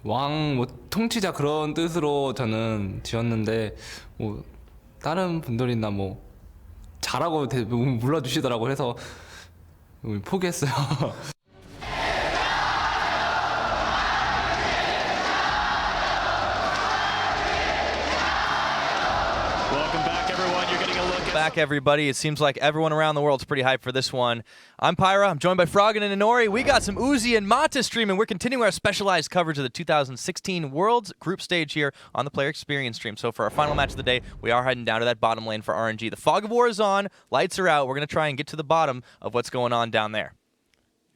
왕, 뭐 통치자 그런 뜻으로 저는 지었는데 뭐 다른 분들이나 뭐 잘하고 불러주시더라고 해서 포기했어요. Welcome back, everyone. You're getting a look at Back, everybody. It seems like everyone around the world's pretty hyped for this one. I'm Pyra. I'm joined by Froggen and Inori. We got some Uzi and Mata streaming. We're continuing our specialized coverage of the 2016 Worlds Group Stage here on the Player Experience stream. So for our final match of the day, we are heading down to that bottom lane for RNG. The fog of war is on. Lights are out. We're going to try and get to the bottom of what's going on down there.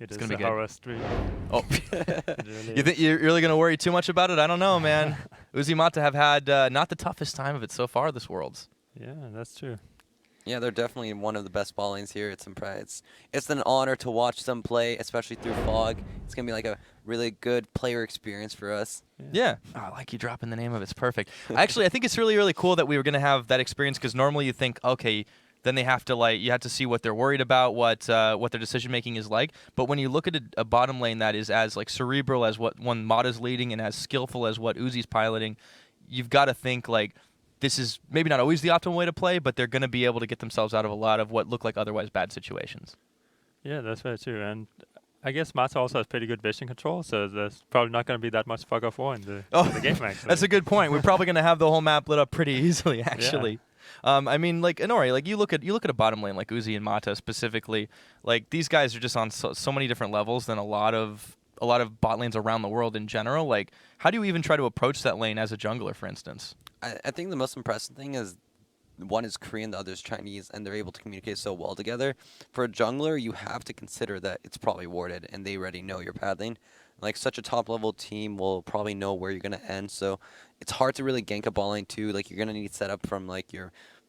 It's gonna be a good. horror stream. Oh, Really you think you're really going to worry too much about it? I don't know, man. Uzi Mata have had not the toughest time of it so far this Worlds. Yeah, that's true. Yeah, they're definitely one of the best ball lanes here. It's an honor to watch them play, especially through fog. It's gonna be like a really good player experience for us. Yeah. Oh, I like you dropping the name of it. It's perfect. Actually, I think it's really, really cool that we were going to have that experience because normally you think, okay, then they have to you have to see what they're worried about, what their decision making is like. But when you look at a bottom lane that is as like cerebral as what one Mata's leading and as skillful as what Uzi's piloting, you've got to think like this is maybe not always the optimal way to play, but they're going to be able to get themselves out of a lot of what look like otherwise bad situations. Yeah, that's very true. And I guess Mata also has pretty good vision control, so there's probably not going to be that much fog of war in the game, actually. That's a good point. We're probably going to have the whole map lit up pretty easily, actually. I mean, like Inori, like you look at a bottom lane like Uzi and Mata specifically. Like these guys are just on so many different levels than a lot of bot lanes around the world in general. Like, how do you even try to approach that lane as a jungler, for instance? I think the most impressive thing is one is Korean, the other is Chinese, and they're able to communicate so well together. For a jungler, you have to consider that it's probably warded, and they already know your path lane. Like, such a top-level team will probably know where you're going to end, so it's hard to really gank a ball lane, too. Like, you're going to need setup from, like,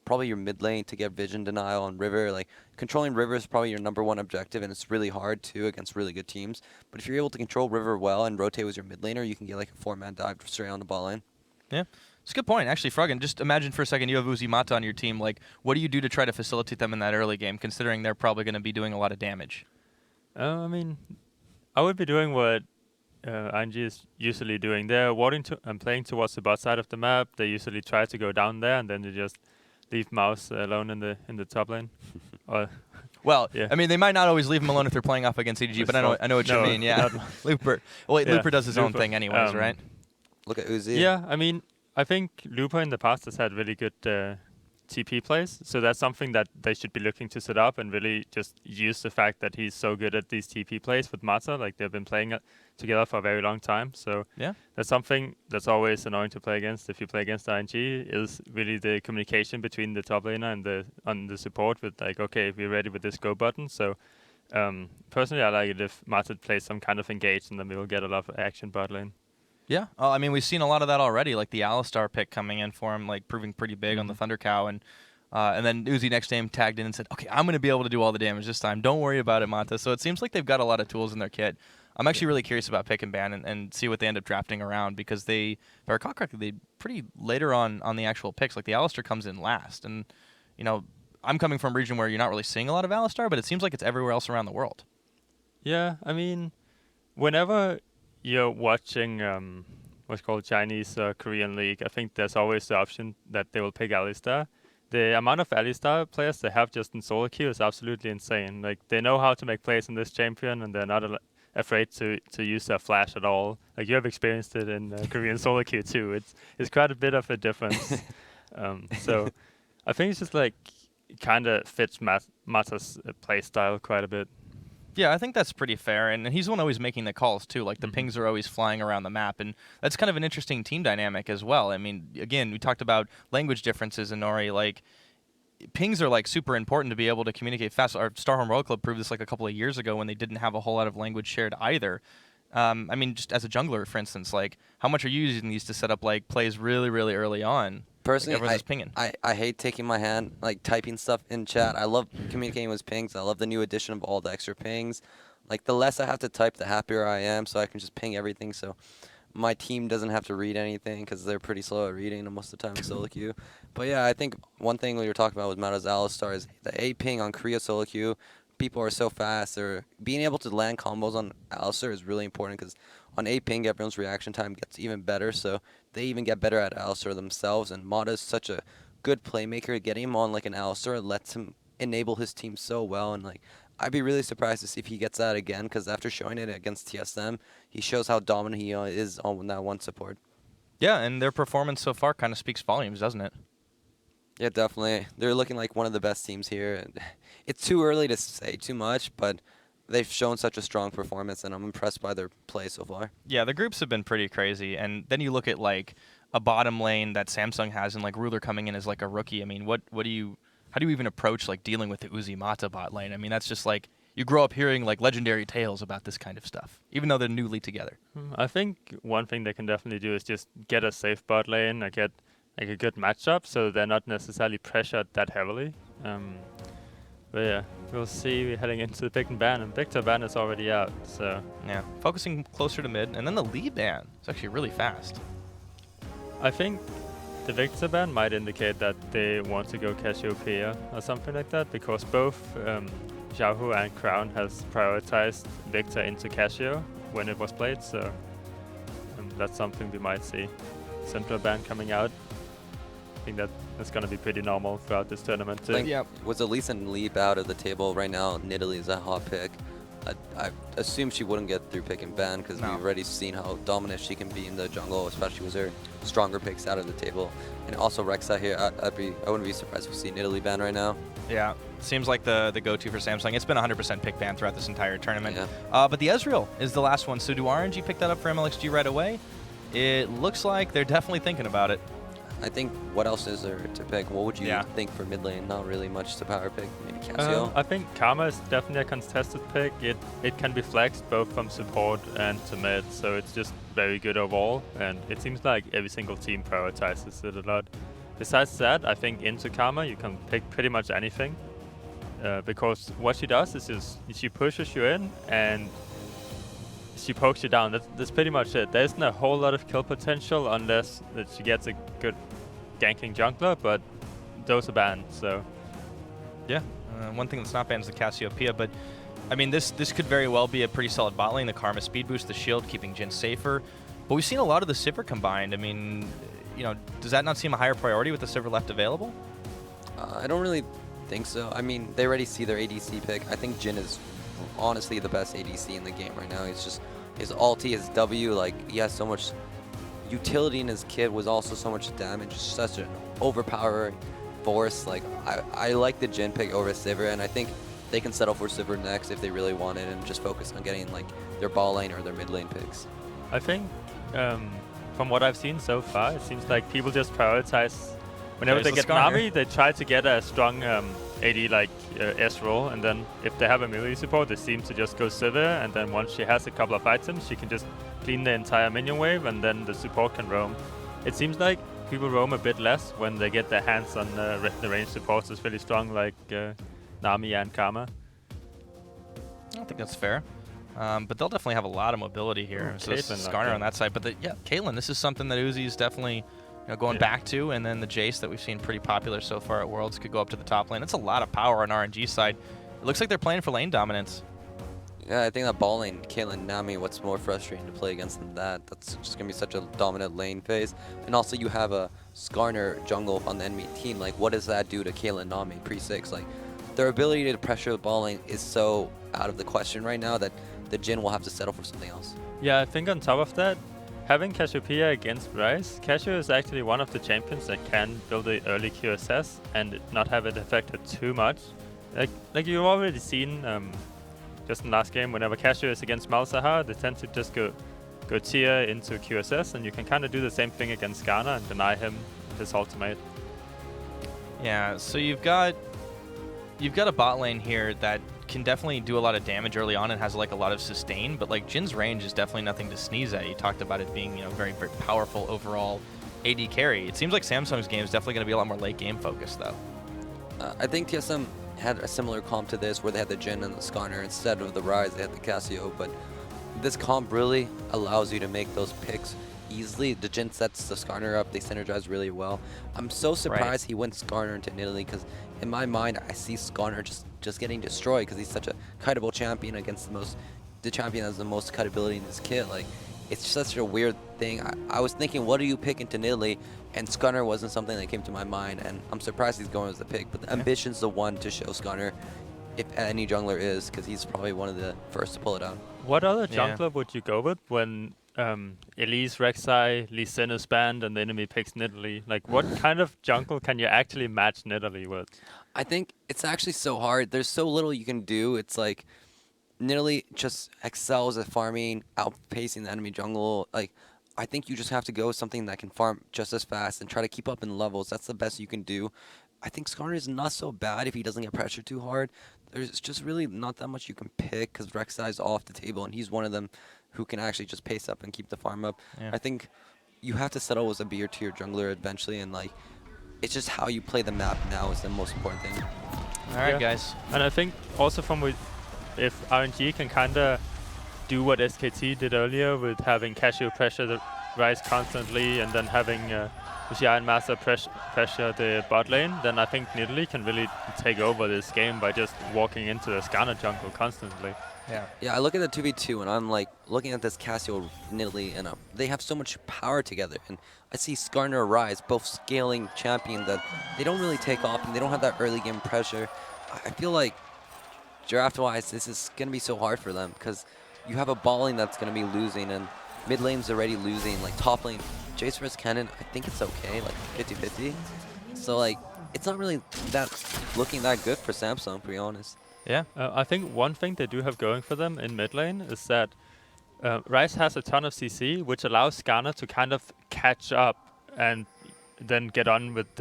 probably your mid lane to get vision denial on River. Like, controlling River is probably your #1 objective, and it's really hard, too, against really good teams. But if you're able to control River well and rotate with your mid laner, you can get, like, a 4-man dive straight on the ball lane. Yeah. It's a good point. Actually, Froggen, just imagine for a second you have Uzi Mata on your team. Like, what do you do to try to facilitate them in that early game, considering they're probably going to be doing a lot of damage? I mean, I would be doing what ING is usually doing. They're warding and playing towards the bot side of the map. They usually try to go down there, and then they just leave Mouse alone in the top lane. Well, yeah. I mean, they might not always leave him alone if they're playing off against EDG, but I know what you mean. Yeah, Looper. Well, wait, Yeah, Looper does his own Looper. thing anyways, right? Look at Uzi. Yeah, I mean, I think Looper in the past has had really good TP plays, so that's something that they should be looking to set up and really just use the fact that he's so good at these TP plays with Mata. Like, they've been playing together for a very long time, so Yeah. that's something that's always annoying to play against if you play against ING, is really the communication between the top laner and on the support with, like, okay, we're ready with this go button. So personally, I like it if Mata plays some kind of engage, and then we will get a lot of action bot lane. Yeah. I mean, we've seen a lot of that already, like the Alistar pick coming in for him, like proving pretty big on the Thunder Cow, and then Uzi next game tagged in and said, okay, I'm going to be able to do all the damage this time. Don't worry about it, Mata. So it seems like they've got a lot of tools in their kit. I'm actually really curious about pick and ban and see what they end up drafting around, because they, if I recall correctly, they pretty later on the actual picks. Like the Alistar comes in last, and you know, I'm coming from a region where you're not really seeing a lot of Alistar, but it seems like it's everywhere else around the world. Yeah, I mean, whenever you're watching what's called Chinese Korean League, I think there's always the option that they will pick Alistar. The amount of Alistar players they have just in solo queue is absolutely insane. Like, they know how to make plays in this champion, and they're not afraid to use their flash at all. Like, you have experienced it in Korean solo queue too. It's quite a bit of a difference. So I think it's just like kind of fits Mata's play style quite a bit. Yeah, I think that's pretty fair, and he's the one always making the calls too. Like the pings are always flying around the map, and that's kind of an interesting team dynamic as well. I mean, again, we talked about language differences in Nori. Like, pings are like super important to be able to communicate fast. Our Starhome Royal Club proved this like a couple of years ago when they didn't have a whole lot of language shared either. I mean, just as a jungler, for instance, like how much are you using these to set up like plays really, really early on? Personally, like everyone's just pinging. I hate taking my hand, like typing stuff in chat. I love communicating with pings. I love the new addition of all the extra pings. Like, the less I have to type, the happier I am, so I can just ping everything. So my team doesn't have to read anything because they're pretty slow at reading most of the time in solo queue. But yeah, I think one thing we were talking about with Mata's Alistar is the A ping on Korea solo queue people are so fast, or being able to land combos on Alistar is really important because on A ping, everyone's reaction time gets even better, so they even get better at Alistar themselves. And Mata is such a good playmaker. Getting him on like an Alistar lets him enable his team so well, and like I'd be really surprised to see if he gets that again because after showing it against TSM, he shows how dominant he is on that one support. Yeah, and their performance so far kind of speaks volumes, doesn't it? Yeah, definitely. They're looking like one of the best teams here. And it's too early to say too much, but they've shown such a strong performance, and I'm impressed by their play so far. Yeah, the groups have been pretty crazy, and then you look at like a bottom lane that Samsung has, and like Ruler coming in as like a rookie. I mean, how do you even approach like dealing with the Uzi Mata bot lane? I mean, that's just like you grow up hearing like legendary tales about this kind of stuff, even though they're newly together. I think one thing they can definitely do is just get a safe bot lane or get like a good matchup, so they're not necessarily pressured that heavily. But yeah, we'll see. We're heading into the pick and ban, and Victor ban is already out. So Yeah, focusing closer to mid, and then the Lee ban. It's actually really fast. I think the Victor ban might indicate that they want to go Cassiopeia or something like that, because both Xiaohu and Crown has prioritized Victor into Cassio when it was played, so that's something we might see. Central ban coming out. I think that's going to be pretty normal throughout this tournament too. Like, with Elise and Leap out of the table right now, Nidalee is a hot pick. I assume she wouldn't get through pick and ban because we've already seen how dominant she can be in the jungle, especially with her stronger picks out of the table. And also Rexa here, I wouldn't be surprised if we see Nidalee ban right now. Yeah, seems like the go-to for Samsung. It's been 100% pick ban throughout this entire tournament. Yeah. But the Ezreal is the last one. So do RNG pick that up for MLXG right away? It looks like they're definitely thinking about it. I think what else is there to pick? What would you think for mid lane? Not really much to power pick. Maybe Cassio. I think Karma is definitely a contested pick. It can be flexed both from support and to mid, so it's just very good overall. And it seems like every single team prioritizes it a lot. Besides that, I think into Karma you can pick pretty much anything, because what she does is just she pushes you in and she pokes you down. That's pretty much it. There isn't a whole lot of kill potential unless that she gets a good ganking jungler, but those are banned, so. Yeah, one thing that's not banned is the Cassiopeia, but I mean, this could very well be a pretty solid bot lane. The Karma speed boost, the shield, keeping Jhin safer. But we've seen a lot of the Sivir combined. I mean, you know, does that not seem a higher priority with the Sivir left available? I don't really think so. I mean, they already see their ADC pick. I think Jhin is honestly the best ADC in the game right now. He's just, his ulti, his W, like, he has so much utility in his kit, was also so much damage. It's such an overpowering force. Like, I like the Jhin pick over Sivir, and I think they can settle for Sivir next if they really want it and just focus on getting like their ball lane or their mid lane picks. I think from what I've seen so far, it seems like people just prioritize whenever they get Nami, they try to get a strong AD like S roll, and then if they have a melee support, they seem to just go Sivir, and then once she has a couple of items, she can just clean the entire minion wave, and then the support can roam. It seems like people roam a bit less when they get their hands on the ranged supports that's really strong, like Nami and Karma. I don't think that's fair. But they'll definitely have a lot of mobility here. So Skarner on that side. But yeah, Caitlyn, this is something that Uzi's definitely going back to. And then the Jace that we've seen pretty popular so far at Worlds could go up to the top lane. That's a lot of power on RNG side. It looks like they're playing for lane dominance. Yeah, I think that ball lane, Caitlyn, Nami, what's more frustrating to play against than that? That's just going to be such a dominant lane phase. And also you have a Skarner jungle on the enemy team. Like, what does that do to Caitlyn, Nami, pre-6? Like, their ability to pressure the ball lane is so out of the question right now that the Jhin will have to settle for something else. Yeah, I think on top of that, having Cassiopeia against Ryze, Cassio is actually one of the champions that can build the early QSS and not have it affect her too much. Like you've already seen just in last game, whenever Cassio is against Malzahar, they tend to just go tier into QSS, and you can kind of do the same thing against Skarner and deny him his ultimate. Yeah, so you've got a bot lane here that can definitely do a lot of damage early on and has like a lot of sustain, but like Jin's range is definitely nothing to sneeze at. You talked about it being, very, very powerful overall AD carry. It seems like Samsung's game is definitely going to be a lot more late game focused though. I think TSM had a similar comp to this where they had the Jhin and the Skarner instead of the Ryze. They had the Cassio, but this comp really allows you to make those picks easily. The Jhin sets the Skarner up. They synergize really well. I'm so surprised he went Skarner into Nidalee because in my mind, I see Skarner just just getting destroyed because he's such a kiteable champion against the champion that has the most kiteability in this kit. Like, it's such a weird thing. I was thinking, what do you pick into Nidalee? And Scunner wasn't something that came to my mind, and I'm surprised he's going as the pick. But the Ambition's the one to show Scunner, if any jungler is, because he's probably one of the first to pull it out. What other Yeah. jungler would you go with when Elise, Rek'Sai, Lee Sin is banned and the enemy picks Nidalee? Like, what kind of jungle can you actually match Nidalee with? I think it's actually so hard. There's so little you can do. It's like Nidalee just excels at farming, outpacing the enemy jungle. Like, I think you just have to go with something that can farm just as fast and try to keep up in levels. That's the best you can do. I think Skarner is not so bad if he doesn't get pressured too hard. There's just really not that much you can pick because Rek'Sai is off the table, and he's one of them who can actually just pace up and keep the farm up. Yeah. I think you have to settle as a B or tier jungler eventually, and like, it's just how you play the map now is the most important thing. All right, Yeah. guys. And I think also if RNG can kind of do what SKT did earlier with having Cashew pressure the Ryze constantly and then having Uzi and Master pressure the bot lane, then I think Nidalee can really take over this game by just walking into the Skarner jungle constantly. Yeah. Yeah, I look at the 2v2 and I'm like looking at this Cassio, Nidalee, and they have so much power together. And I see Skarner Ryze, both scaling champion that they don't really take off and they don't have that early game pressure. I feel like draft-wise, this is going to be so hard for them because you have a bot lane that's going to be losing and mid lane's already losing. Like top lane, Jace vs Kennen, I think it's okay, like 50-50. So like, it's not really looking that good for Samsung, to be honest. Yeah. I think one thing they do have going for them in mid lane is that Ryze has a ton of CC, which allows Skarner to kind of catch up and then get on with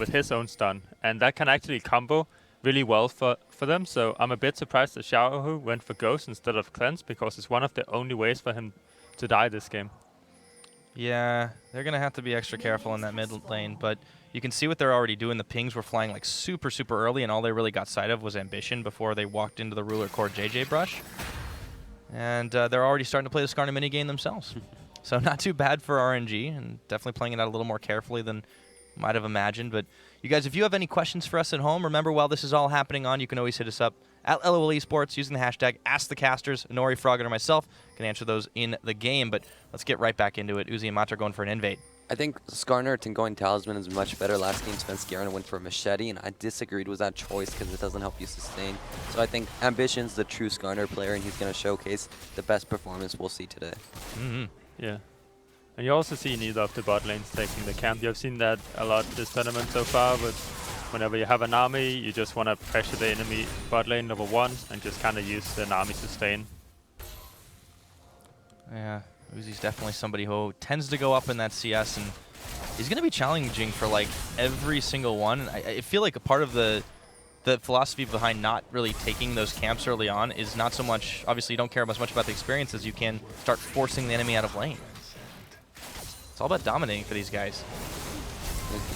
his own stun, and that can actually combo really well for them. So I'm a bit surprised that Xiaohu went for Ghost instead of Cleanse, because it's one of the only ways for him to die this game. Yeah, they're going to have to be extra careful in that mid lane, but you can see what they're already doing. The pings were flying like super, super early, and all they really got sight of was Ambition before they walked into the Ruler Core JJ brush. And they're already starting to play the Skarner minigame themselves. So not too bad for RNG, and definitely playing it out a little more carefully than might have imagined. But you guys, if you have any questions for us at home, remember while this is all happening on, you can always hit us up at LOL Esports using the hashtag AskTheCasters. Nori, Froggen, or myself can answer those in the game. But let's get right back into it. Uzi and Mata are going for an invade. I think Skarner to going Talisman is much better. Last game, Sven Scarron went for a Machete, and I disagreed with that choice because it doesn't help you sustain. So I think Ambition's the true Skarner player, and he's going to showcase the best performance we'll see today. Mm-hmm. Yeah. And you also see neither of the bot lanes taking the camp. You've seen that a lot this tournament so far, but whenever you have an army, you just want to pressure the enemy bot lane number one and just kind of use the army sustain. Yeah, Uzi's definitely somebody who tends to go up in that CS, and he's going to be challenging for like every single one. I feel like a part of the philosophy behind not really taking those camps early on is not so much, obviously you don't care as much about the experience as you can start forcing the enemy out of lane. It's all about dominating for these guys.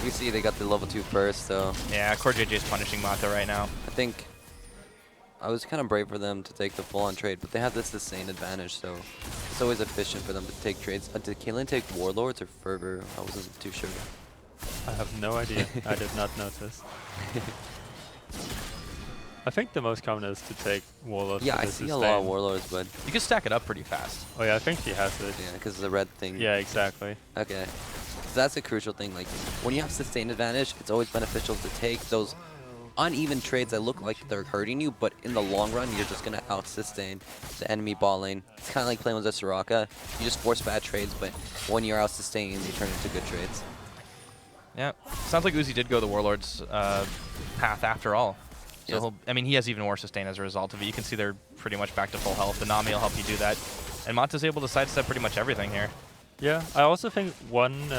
We see they got the level 2 first, so Yeah, Core JJ is punishing Mata right now. I think I was kind of brave for them to take the full-on trade, but they have this sustain advantage, so it's always efficient for them to take trades. Did Caitlyn take Warlords or Fervor? I wasn't too sure. I have no idea. I did not notice. I think the most common is to take Warlords. Yeah, for I the see a sustain. lot of Warlords, but You can stack it up pretty fast. Oh yeah, I think she has it. yeah, because of the red thing. Yeah, exactly. Okay. So that's a crucial thing. Like, when you have sustain advantage, it's always beneficial to take those uneven trades that look like they're hurting you, but in the long run, you're just going to out-sustain the enemy ball lane. It's kind of like playing with a Soraka. You just force bad trades, but when you're out-sustaining, they turn into good trades. Yeah, sounds like Uzi did go the Warlord's path after all. So Yes. I mean, he has even more sustain as a result of it. You can see they're pretty much back to full health. The Nami will help you do that. And Mata's able to sidestep pretty much everything here. Yeah, I also think one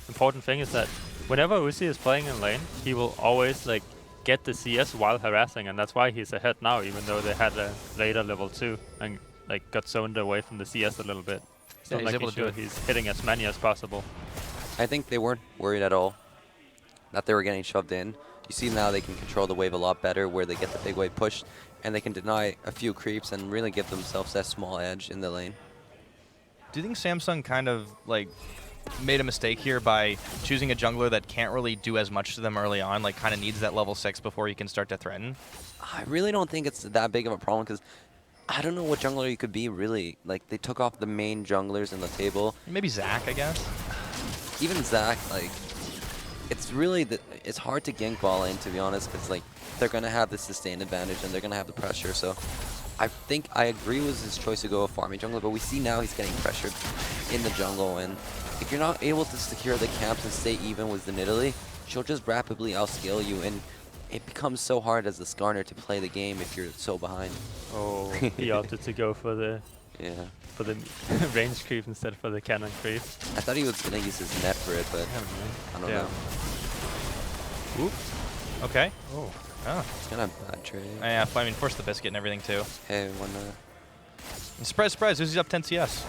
important thing is that whenever Uzi is playing in lane, he will always like get the CS while harassing, and that's why he's ahead now, even though they had a later level 2 and like got zoned away from the CS a little bit. So he's making able to do sure it. he's hitting as many as possible. I think they weren't worried at all that they were getting shoved in. You see now they can control the wave a lot better, where they get the big wave pushed, and they can deny a few creeps and really give themselves that small edge in the lane. Do you think Samsung kind of like made a mistake here by choosing a jungler that can't really do as much to them early on, like kind of needs that level 6 before he can start to threaten. I really don't think it's that big of a problem because I don't know what jungler you could be, really. Like, they took off the main junglers in the table. Maybe Zac, I guess. Even Zac, like, it's really, it's hard to gank ball lane, to be honest, because, like, they're going to have the sustain advantage and they're going to have the pressure. So I think I agree with his choice to go a farming jungler, but we see now he's getting pressured in the jungle. And if you're not able to secure the camps and stay even with the Nidalee, she'll just rapidly outscale you. And it becomes so hard as the Skarner to play the game if you're so behind. Oh, he opted to go for the range creep instead for the cannon creep. I thought he was going to use his net for it, but I don't know. Oop. Okay. Oh. Oh. It's kind of a bad trade. Yeah, I mean, force the biscuit and everything too. Hey, one And surprise, Uzi's up 10 CS.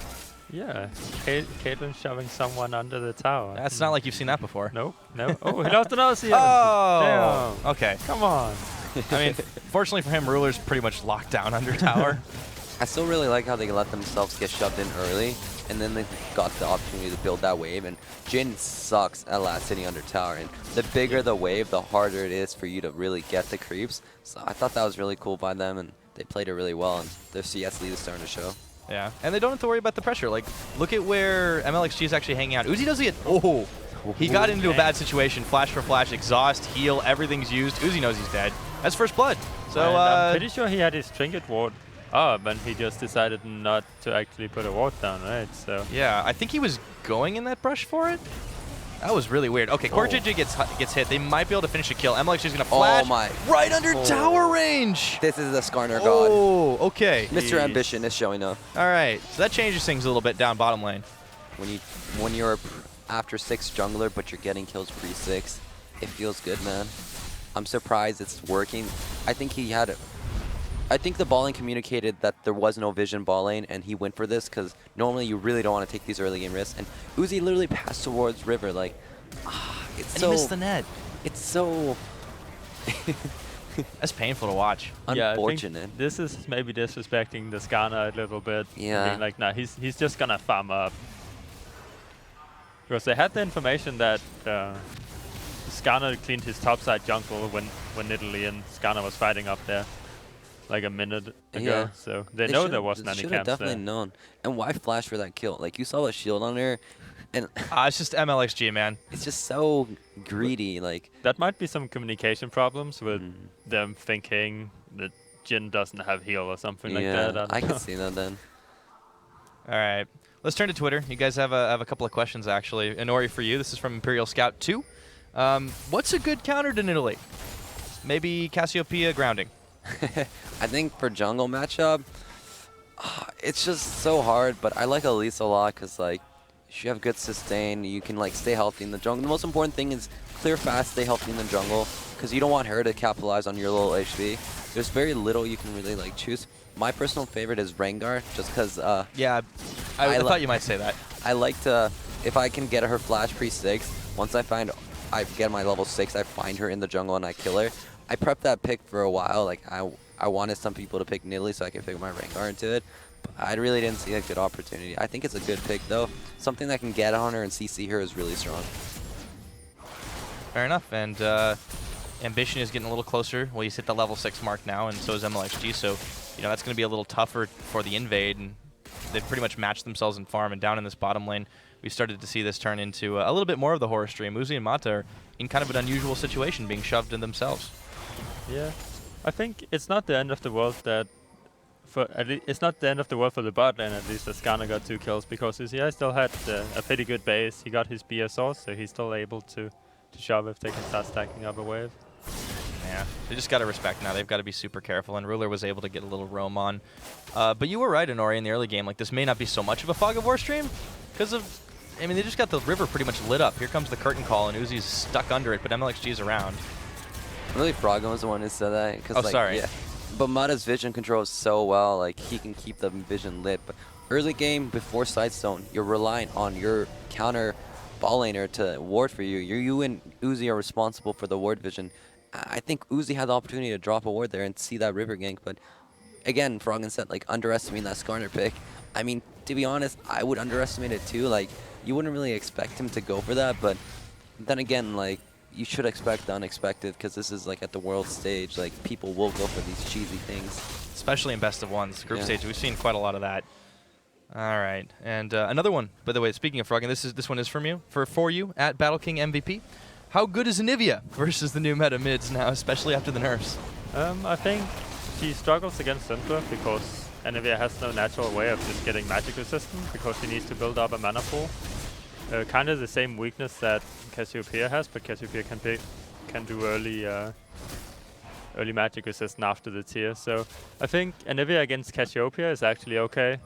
Yeah, Caitlyn shoving someone under the tower. That's not like you've seen that before. No. Oh, he lost another CS. Oh! Damn. Okay. Come on. I mean, fortunately for him, Ruler's pretty much locked down under tower. I still really like how they let themselves get shoved in early, and then they got the opportunity to build that wave. And Jhin sucks at last sitting under tower, and the bigger the wave, the harder it is for you to really get the creeps. So I thought that was really cool by them, and they played it really well, and their CS lead is starting to show. Yeah, and they don't have to worry about the pressure. Like, look at where MLXG is actually hanging out. Uzi does get... Oh! He got into a bad situation. Flash for flash, exhaust, heal, everything's used. Uzi knows he's dead. That's first blood. So, And I'm pretty sure he had his trinket ward up, and he just decided not to actually put a ward down, right? So yeah, I think he was going in that brush for it. That was really weird. Okay, Core JJ gets hit. They might be able to finish a kill. MLXG is going to flash right under tower range. This is the Skarner god. Oh, okay. Mr. Ambition is showing up. All right, so that changes things a little bit down bottom lane. When you're after 6 jungler, but you're getting kills pre-6, it feels good, man. I'm surprised it's working. I think the ball lane communicated that there was no vision ball lane, and he went for this because normally you really don't want to take these early game risks. And Uzi literally passed towards River, like, it's And so... he missed the net. It's so... That's painful to watch. unfortunate. I think this is maybe disrespecting the Skarner a little bit. Yeah. Being like, nah, he's just gonna farm up. Because they had the information that Skarner cleaned his topside jungle when Nidalee and Skarner was fighting up there like a minute ago. Yeah. So they know there wasn't any Should camps have definitely there. known. And why flash for that kill? Like, you saw the shield on her, and It's just MLXG, man. it's just so greedy. Like, That might be some communication problems with them thinking that Jhin doesn't have heal or something like that. I don't know. could see that then. All right, let's turn to Twitter. You guys have a couple of questions, actually. Inori, for you. This is from Imperial Scout 2. What's a good counter to Nidalee? Maybe Cassiopeia grounding. I think for jungle matchup, it's just so hard, but I like Elise a lot because, like, you have good sustain, you can, like, stay healthy in the jungle. The most important thing is clear fast, stay healthy in the jungle, because you don't want her to capitalize on your little HP. There's very little you can really, like, choose. My personal favorite is Rengar, just because... Yeah, I thought you might say that. I like to, if I can get her flash pre-6, once I get my level 6, I find her in the jungle and I kill her. I prepped that pick for a while. Like, I wanted some people to pick Nidalee so I could pick my Rengar into it. But I really didn't see a good opportunity. I think it's a good pick, though. Something that can get on her and CC her is really strong. Fair enough, and Ambition is getting a little closer. Well, he's hit the level 6 mark now, and so is MLXG, so that's going to be a little tougher for the invade, and they've pretty much matched themselves in farm, and down in this bottom lane, we started to see this turn into a little bit more of the horror stream. Uzi and Mata are in kind of an unusual situation, being shoved in themselves. Yeah, I think it's not the end of the world that it's not the end of the world for the bot lane, at least, that Skarner got 2 kills, because Uzi still had a pretty good base. He got his BSO, so he's still able to shove if they can start stacking up a wave. Yeah, they just got to respect now. They've got to be super careful, and Ruler was able to get a little roam on. But you were right, Inori, in the early game. Like, this may not be so much of a Fog of War stream because of... I mean, they just got the river pretty much lit up. Here comes the curtain call, and Uzi's stuck under it, but MLXG is around. Really, Froggen was the one who said that. Cause, Oh, like, sorry. Yeah. But Mata's vision controls so well. Like, he can keep the vision lit. But early game, before Sidestone, you're reliant on your counter ball laner to ward for you. You and Uzi are responsible for the ward vision. I think Uzi had the opportunity to drop a ward there and see that river gank. But again, Froggen said, like, underestimating that Skarner pick. I mean, to be honest, I would underestimate it too. Like, you wouldn't really expect him to go for that, but then again, like, you should expect the unexpected because this is like at the world stage. Like, people will go for these cheesy things. Especially in best of ones. Group Yeah. stage, we've seen quite a lot of that. All right, and another one, by the way, speaking of frogging, this one is from you, for you, at Battle King MVP. How good is Anivia versus the new meta mids now, especially after the nerfs? I think she struggles against Syndra because Anivia has no natural way of just getting magic resistant because she needs to build up a mana pool. Kind of the same weakness that Cassiopeia has, but Cassiopeia can do early magic resistance after the tier. So I think Anivia against Cassiopeia is actually okay.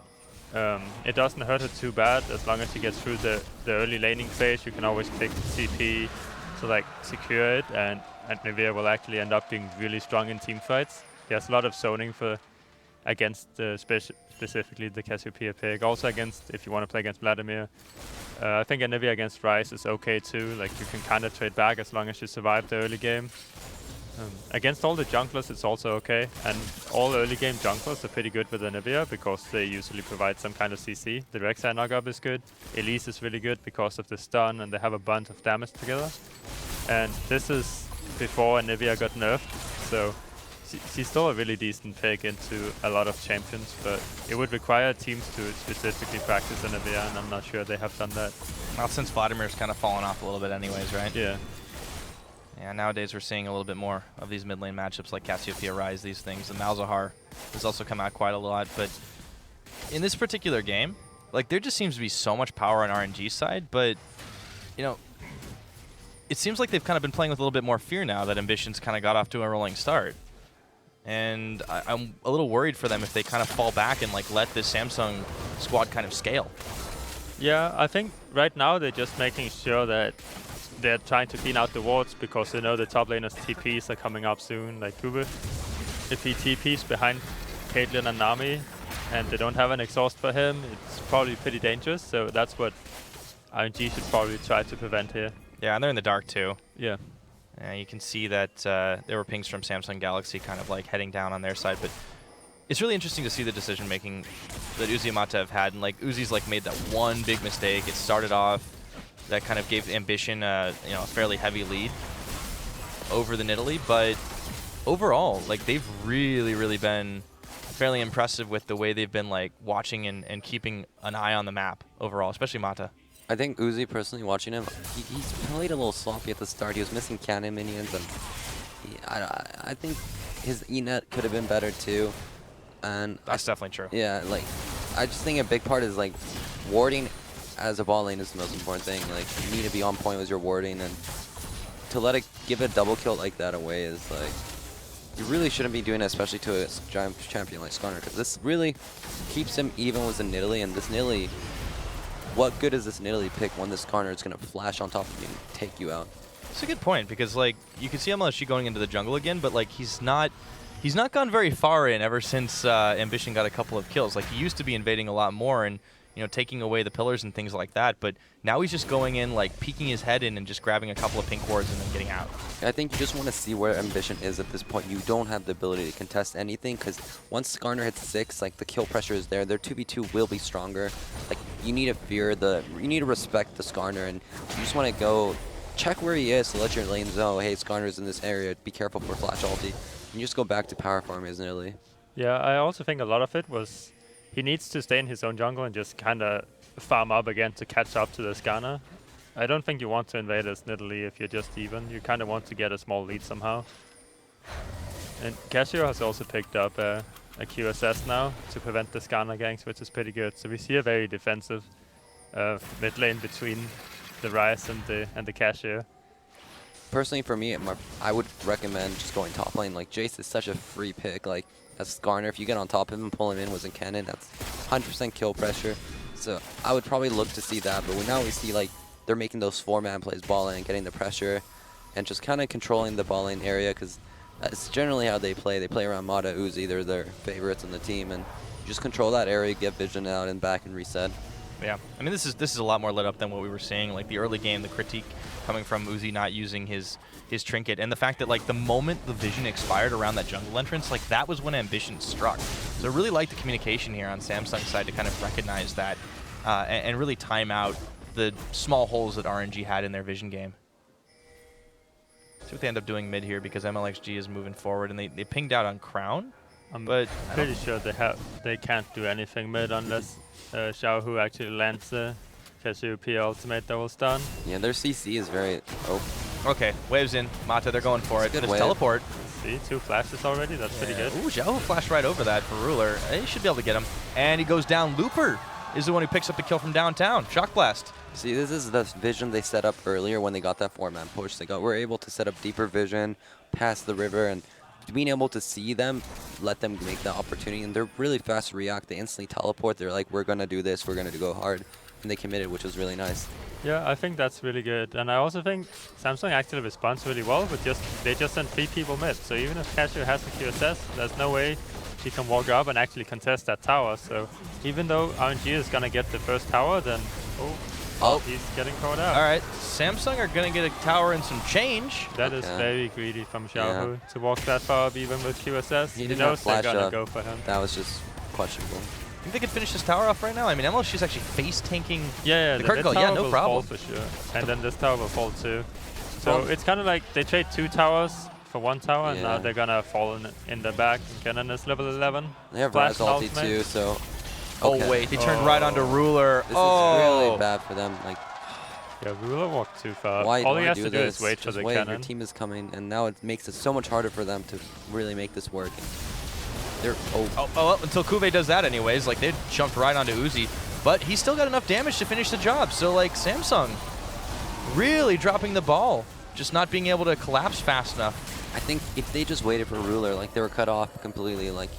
It doesn't hurt her too bad as long as she gets through the early laning phase. You can always click TP to like secure it, and Anivia will actually end up being really strong in team fights. He has a lot of zoning for against specifically the Cassiopeia pick. Also against, if you want to play against Vladimir. I think Anivia against Ryze is okay too. Like, you can kind of trade back as long as you survive the early game. Against all the junglers, it's also okay. And all early game junglers are pretty good with Anivia because they usually provide some kind of CC. The Rek'Sai knock-up is good. Elise is really good because of the stun, and they have a bunch of damage together. And this is before Anivia got nerfed, so she's still a really decent pick into a lot of champions, but it would require teams to specifically practice Anivia, and I'm not sure they have done that. Well, since Vladimir's kind of fallen off a little bit anyways, right? Yeah. Yeah, nowadays we're seeing a little bit more of these mid lane matchups like Cassiopeia, Ryze, these things. And Malzahar has also come out quite a lot, but in this particular game, like, there just seems to be so much power on RNG's side, but, you know, it seems like they've kind of been playing with a little bit more fear now that Ambition's kind of got off to a rolling start. And I'm a little worried for them if they kind of fall back and like let this Samsung squad kind of scale. Yeah, I think right now they're just making sure that they're trying to clean out the wards because they know the top laners TPs are coming up soon. Like Uber, if he TPs behind Caitlyn and Nami and they don't have an exhaust for him, it's probably pretty dangerous. So that's what RNG should probably try to prevent here. Yeah, and they're in the dark too. Yeah. You can see that there were pings from Samsung Galaxy kind of like heading down on their side, but it's really interesting to see the decision making that Uzi Mata have had, and like Uzi's like made that one big mistake. It started off that kind of gave Ambition a fairly heavy lead over the Nidalee, but overall, like, they've really been fairly impressive with the way they've been like watching and keeping an eye on the map overall, especially Mata. I think Uzi, personally, watching him, he's played a little sloppy at the start. He was missing cannon minions, and I think his E-net could have been better too. And That's definitely true. yeah, like, I just think a big part is like warding as a ball lane is the most important thing. Like, you need to be on point with your warding, and to let it give a double kill like that away is like, you really shouldn't be doing it, especially to a giant champion like Skarner, because this really keeps him even with the Nidalee, and this Nidalee, what good is this Nidalee pick when this Skarner is going to flash on top of you and take you out? It's a good point, because like you can see MLSG going into the jungle again, but like he's not gone very far in ever since Ambition got a couple of kills. Like, he used to be invading a lot more and taking away the pillars and things like that, but now he's just going in, like, peeking his head in and just grabbing a couple of pink wards and then getting out. I think you just want to see where Ambition is at this point. You don't have the ability to contest anything, because once Skarner hits 6, like, the kill pressure is there. Their 2v2 will be stronger. Like, you need to you need to respect the Skarner, and you just want to go check where he is to let your lanes know, hey, Skarner's in this area, be careful for flash ulti. And you just go back to power farming, isn't it, Lee? Yeah, I also think a lot of it was he needs to stay in his own jungle and just kind of farm up again to catch up to the Skarner. I don't think you want to invade as Nidalee if you're just even. You kind of want to get a small lead somehow. And Cassio has also picked up a QSS now to prevent the Skarner ganks, which is pretty good. So we see a very defensive mid lane between the Ryze and the Cassio. Personally, for me, I would recommend just going top lane. Like, Jace is such a free pick. Like, as Skarner, if you get on top of him and pull him in with a cannon, that's 100% kill pressure. So I would probably look to see that. But now we see, like, they're making those 4-man plays ball lane, getting the pressure, and just kind of controlling the ball lane area, because that's generally how they play. They play around Mata, Uzi. They're their favorites in the team, and just control that area, get vision out, and back and reset. Yeah, I mean, this is a lot more lit up than what we were seeing. Like, the early game, the critique coming from Uzi not using his trinket, and the fact that, like, the moment the vision expired around that jungle entrance, like, that was when Ambition struck. So I really like the communication here on Samsung's side to kind of recognize that and really time out the small holes that RNG had in their vision game. See what they end up doing mid here, because MLXG is moving forward, and they pinged out on Crown. I'm But pretty sure they can't do anything mid unless Xiaohu actually lands the Cassiopeia ultimate double stun. Yeah, their CC is very. Oh, Okay, waves in. Mata, they're going for It's it. a good Just wave. teleport. See, 2 flashes already. That's pretty good. Ooh, Xiao flashed right over that for Ruler. He should be able to get him. And he goes down. Looper is the one who picks up the kill from downtown. Shock Blast. see, this is the vision they set up earlier when they got that 4-man push. They were able to set up deeper vision, past the river, and being able to see them, let them make that opportunity. And they're really fast to react. They instantly teleport. They're like, we're gonna do this. We're gonna go hard, and they committed, which was really nice. Yeah, I think that's really good. And I also think Samsung actually responds really well, but they just send 3 people mid. So even if Casio has the QSS, there's no way he can walk up and actually contest that tower. So even though RNG is going to get the first tower, then he's getting caught out. All right, Samsung are going to get a tower and some change. That is Okay. very greedy from Xiaohu to walk that far up even with QSS. He He did knows not they're flash going to up. go for him. That was just questionable. Think they could finish this tower off right now? I mean, MLXG's actually face tanking. Yeah, The the curtain call, tower yeah, no will problem. fall for sure. And then this tower will fall too. So it's kind of like they trade 2 towers for 1 tower, and now Yeah. they're gonna fall in the back. Kennen is level 11. They have Flash Raz ulti ultimate. too, so. Oh, okay. wait, they turned right onto Ruler. This oh, is really bad for them. Like, Yeah, Ruler walked too far. why All he has do to do this? is wait for Just the wait. Your cannon. team is coming, and now it makes it so much harder for them to really make this work. They're well, until Kuve does that anyways. Like, they jumped right onto Uzi. But he's still got enough damage to finish the job. So, like, Samsung really dropping the ball. Just not being able to collapse fast enough. I think if they just waited for Ruler, like they were cut off completely. Like,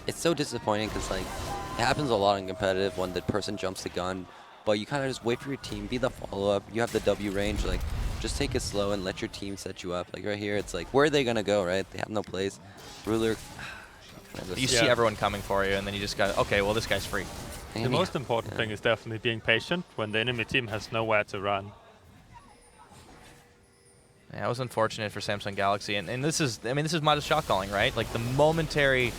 it's so disappointing because like it happens a lot in competitive when the person jumps the gun, but you kind of just wait for your team, be the follow up. You have the W range, like just take it slow and let your team set you up. Like right here, it's like where are they gonna go? Right? They have no place. Ruler. You see everyone coming for you, and then you just got, okay, well, this guy's free. The most important thing is definitely being patient when the enemy team has nowhere to run. Yeah, it was unfortunate for Samsung Galaxy, and this is, I mean, this is Mata's shot calling, right? Like the momentary,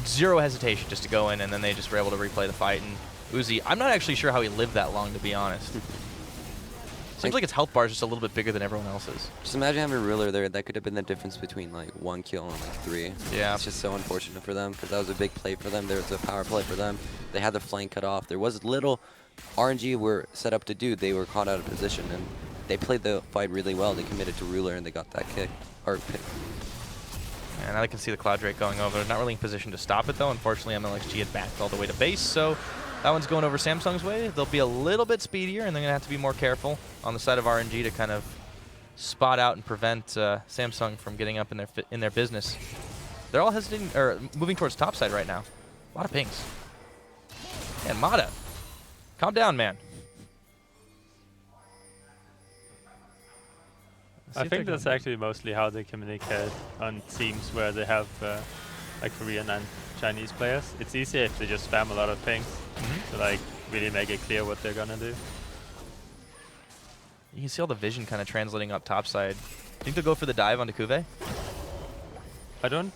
zero hesitation just to go in, and then they just were able to replay the fight. And Uzi, I'm not actually sure how he lived that long, to be honest. Seems like its health bar is just a little bit bigger than everyone else's. Just imagine having a Ruler there. That could have been the difference between like 1 kill and like 3. Yeah. It's just so unfortunate for them because that was a big play for them. There was a power play for them. They had the flank cut off. There was little RNG were set up to do. They were caught out of position, and they played the fight really well. They committed to Ruler, and they got that kick or pick. And now I can see the Cloud Drake going over. They're not really in position to stop it, though. Unfortunately, MLXG had backed all the way to base, so that one's going over Samsung's way. They'll be a little bit speedier, and they're going to have to be more careful on the side of RNG to kind of spot out and prevent Samsung from getting up in their business. They're all hesitating or moving towards top side right now. A lot of pings. And Mata, calm down, man. I think that's actually mostly how they communicate on teams where they have like Korean and Chinese players. It's easier if they just spam a lot of pings to like really make it clear what they're gonna do. You can see all the vision kind of translating up topside. Think they'll go for the dive onto Kuve? I don't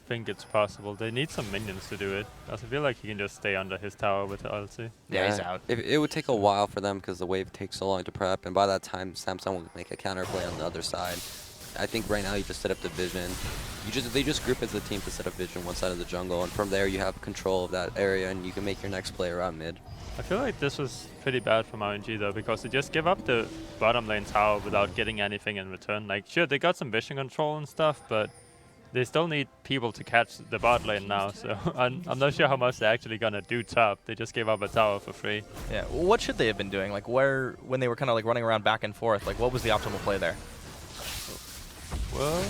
think it's possible. They need some minions to do it. I feel like he can just stay under his tower with the ulti. Yeah, he's out. It would take a while for them because the wave takes so long to prep, and by that time, Samsung will make a counter play on the other side. I think right now you just set up the vision. They just group as a team to set up vision one side of the jungle, and from there you have control of that area, and you can make your next play around mid. I feel like this was pretty bad from RNG though, because they just give up the bottom lane tower without getting anything in return. Like, sure, they got some vision control and stuff, but they still need people to catch the bot lane now, so I'm not sure how much they're actually gonna do top. They just gave up a tower for free. Yeah, well, what should they have been doing? Like, when they were kind of like running around back and forth, like what was the optimal play there? Well,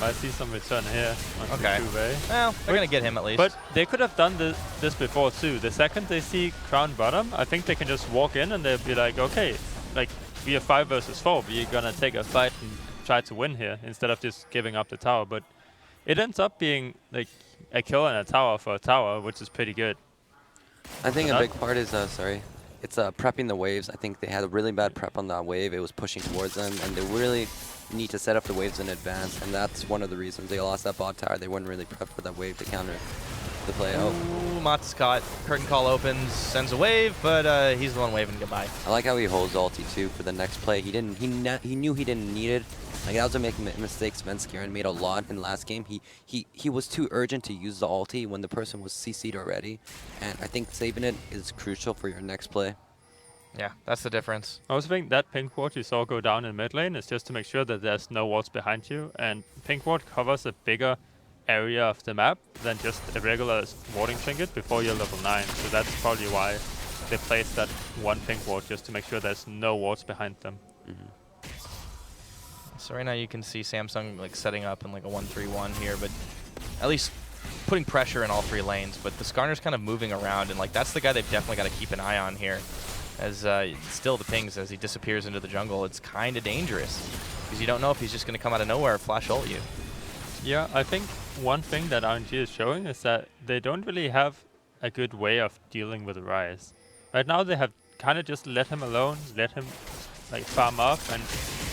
I see some return here on Okay. Kuve. Well, they're going to get him at least. But they could have done this before too. The second they see Crown bottom, I think they can just walk in and they'll be like, okay, like we are 5 versus 4, we're gonna take a fight and try to win here instead of just giving up the tower. But it ends up being like a kill and a tower for a tower, which is pretty good. I think So a that- big part is, it's prepping the waves. I think they had a really bad prep on that wave. It was pushing towards them, and they really need to set up the waves in advance, and that's one of the reasons they lost that bot tower. They weren't really prepped for that wave to counter the play. Oh, what Mata's caught. Curtain call opens, sends a wave, but he's the one waving goodbye. I like how he holds ulti too for the next play. He knew he didn't need it. Like that was a mistake FLICKR made a lot in last game. He was too urgent to use the ulti when the person was CC'd already, and I think saving it is crucial for your next play. Yeah, that's the difference. I also think that pink ward you saw go down in mid lane is just to make sure that there's no wards behind you, and pink ward covers a bigger area of the map than just a regular warding trinket before you're level 9. So that's probably why they placed that one pink ward, just to make sure there's no wards behind them. So right now you can see Samsung like setting up in like a 1-3-1 here, but at least putting pressure in all 3 lanes. But the Skarner's kind of moving around, and like that's the guy they've definitely got to keep an eye on here. As still the pings as he disappears into the jungle, it's kind of dangerous because you don't know if he's just going to come out of nowhere or flash ult you. Yeah, I think one thing that RNG is showing is that they don't really have a good way of dealing with Ryze. Right now they have kind of just let him alone, let him like farm up, and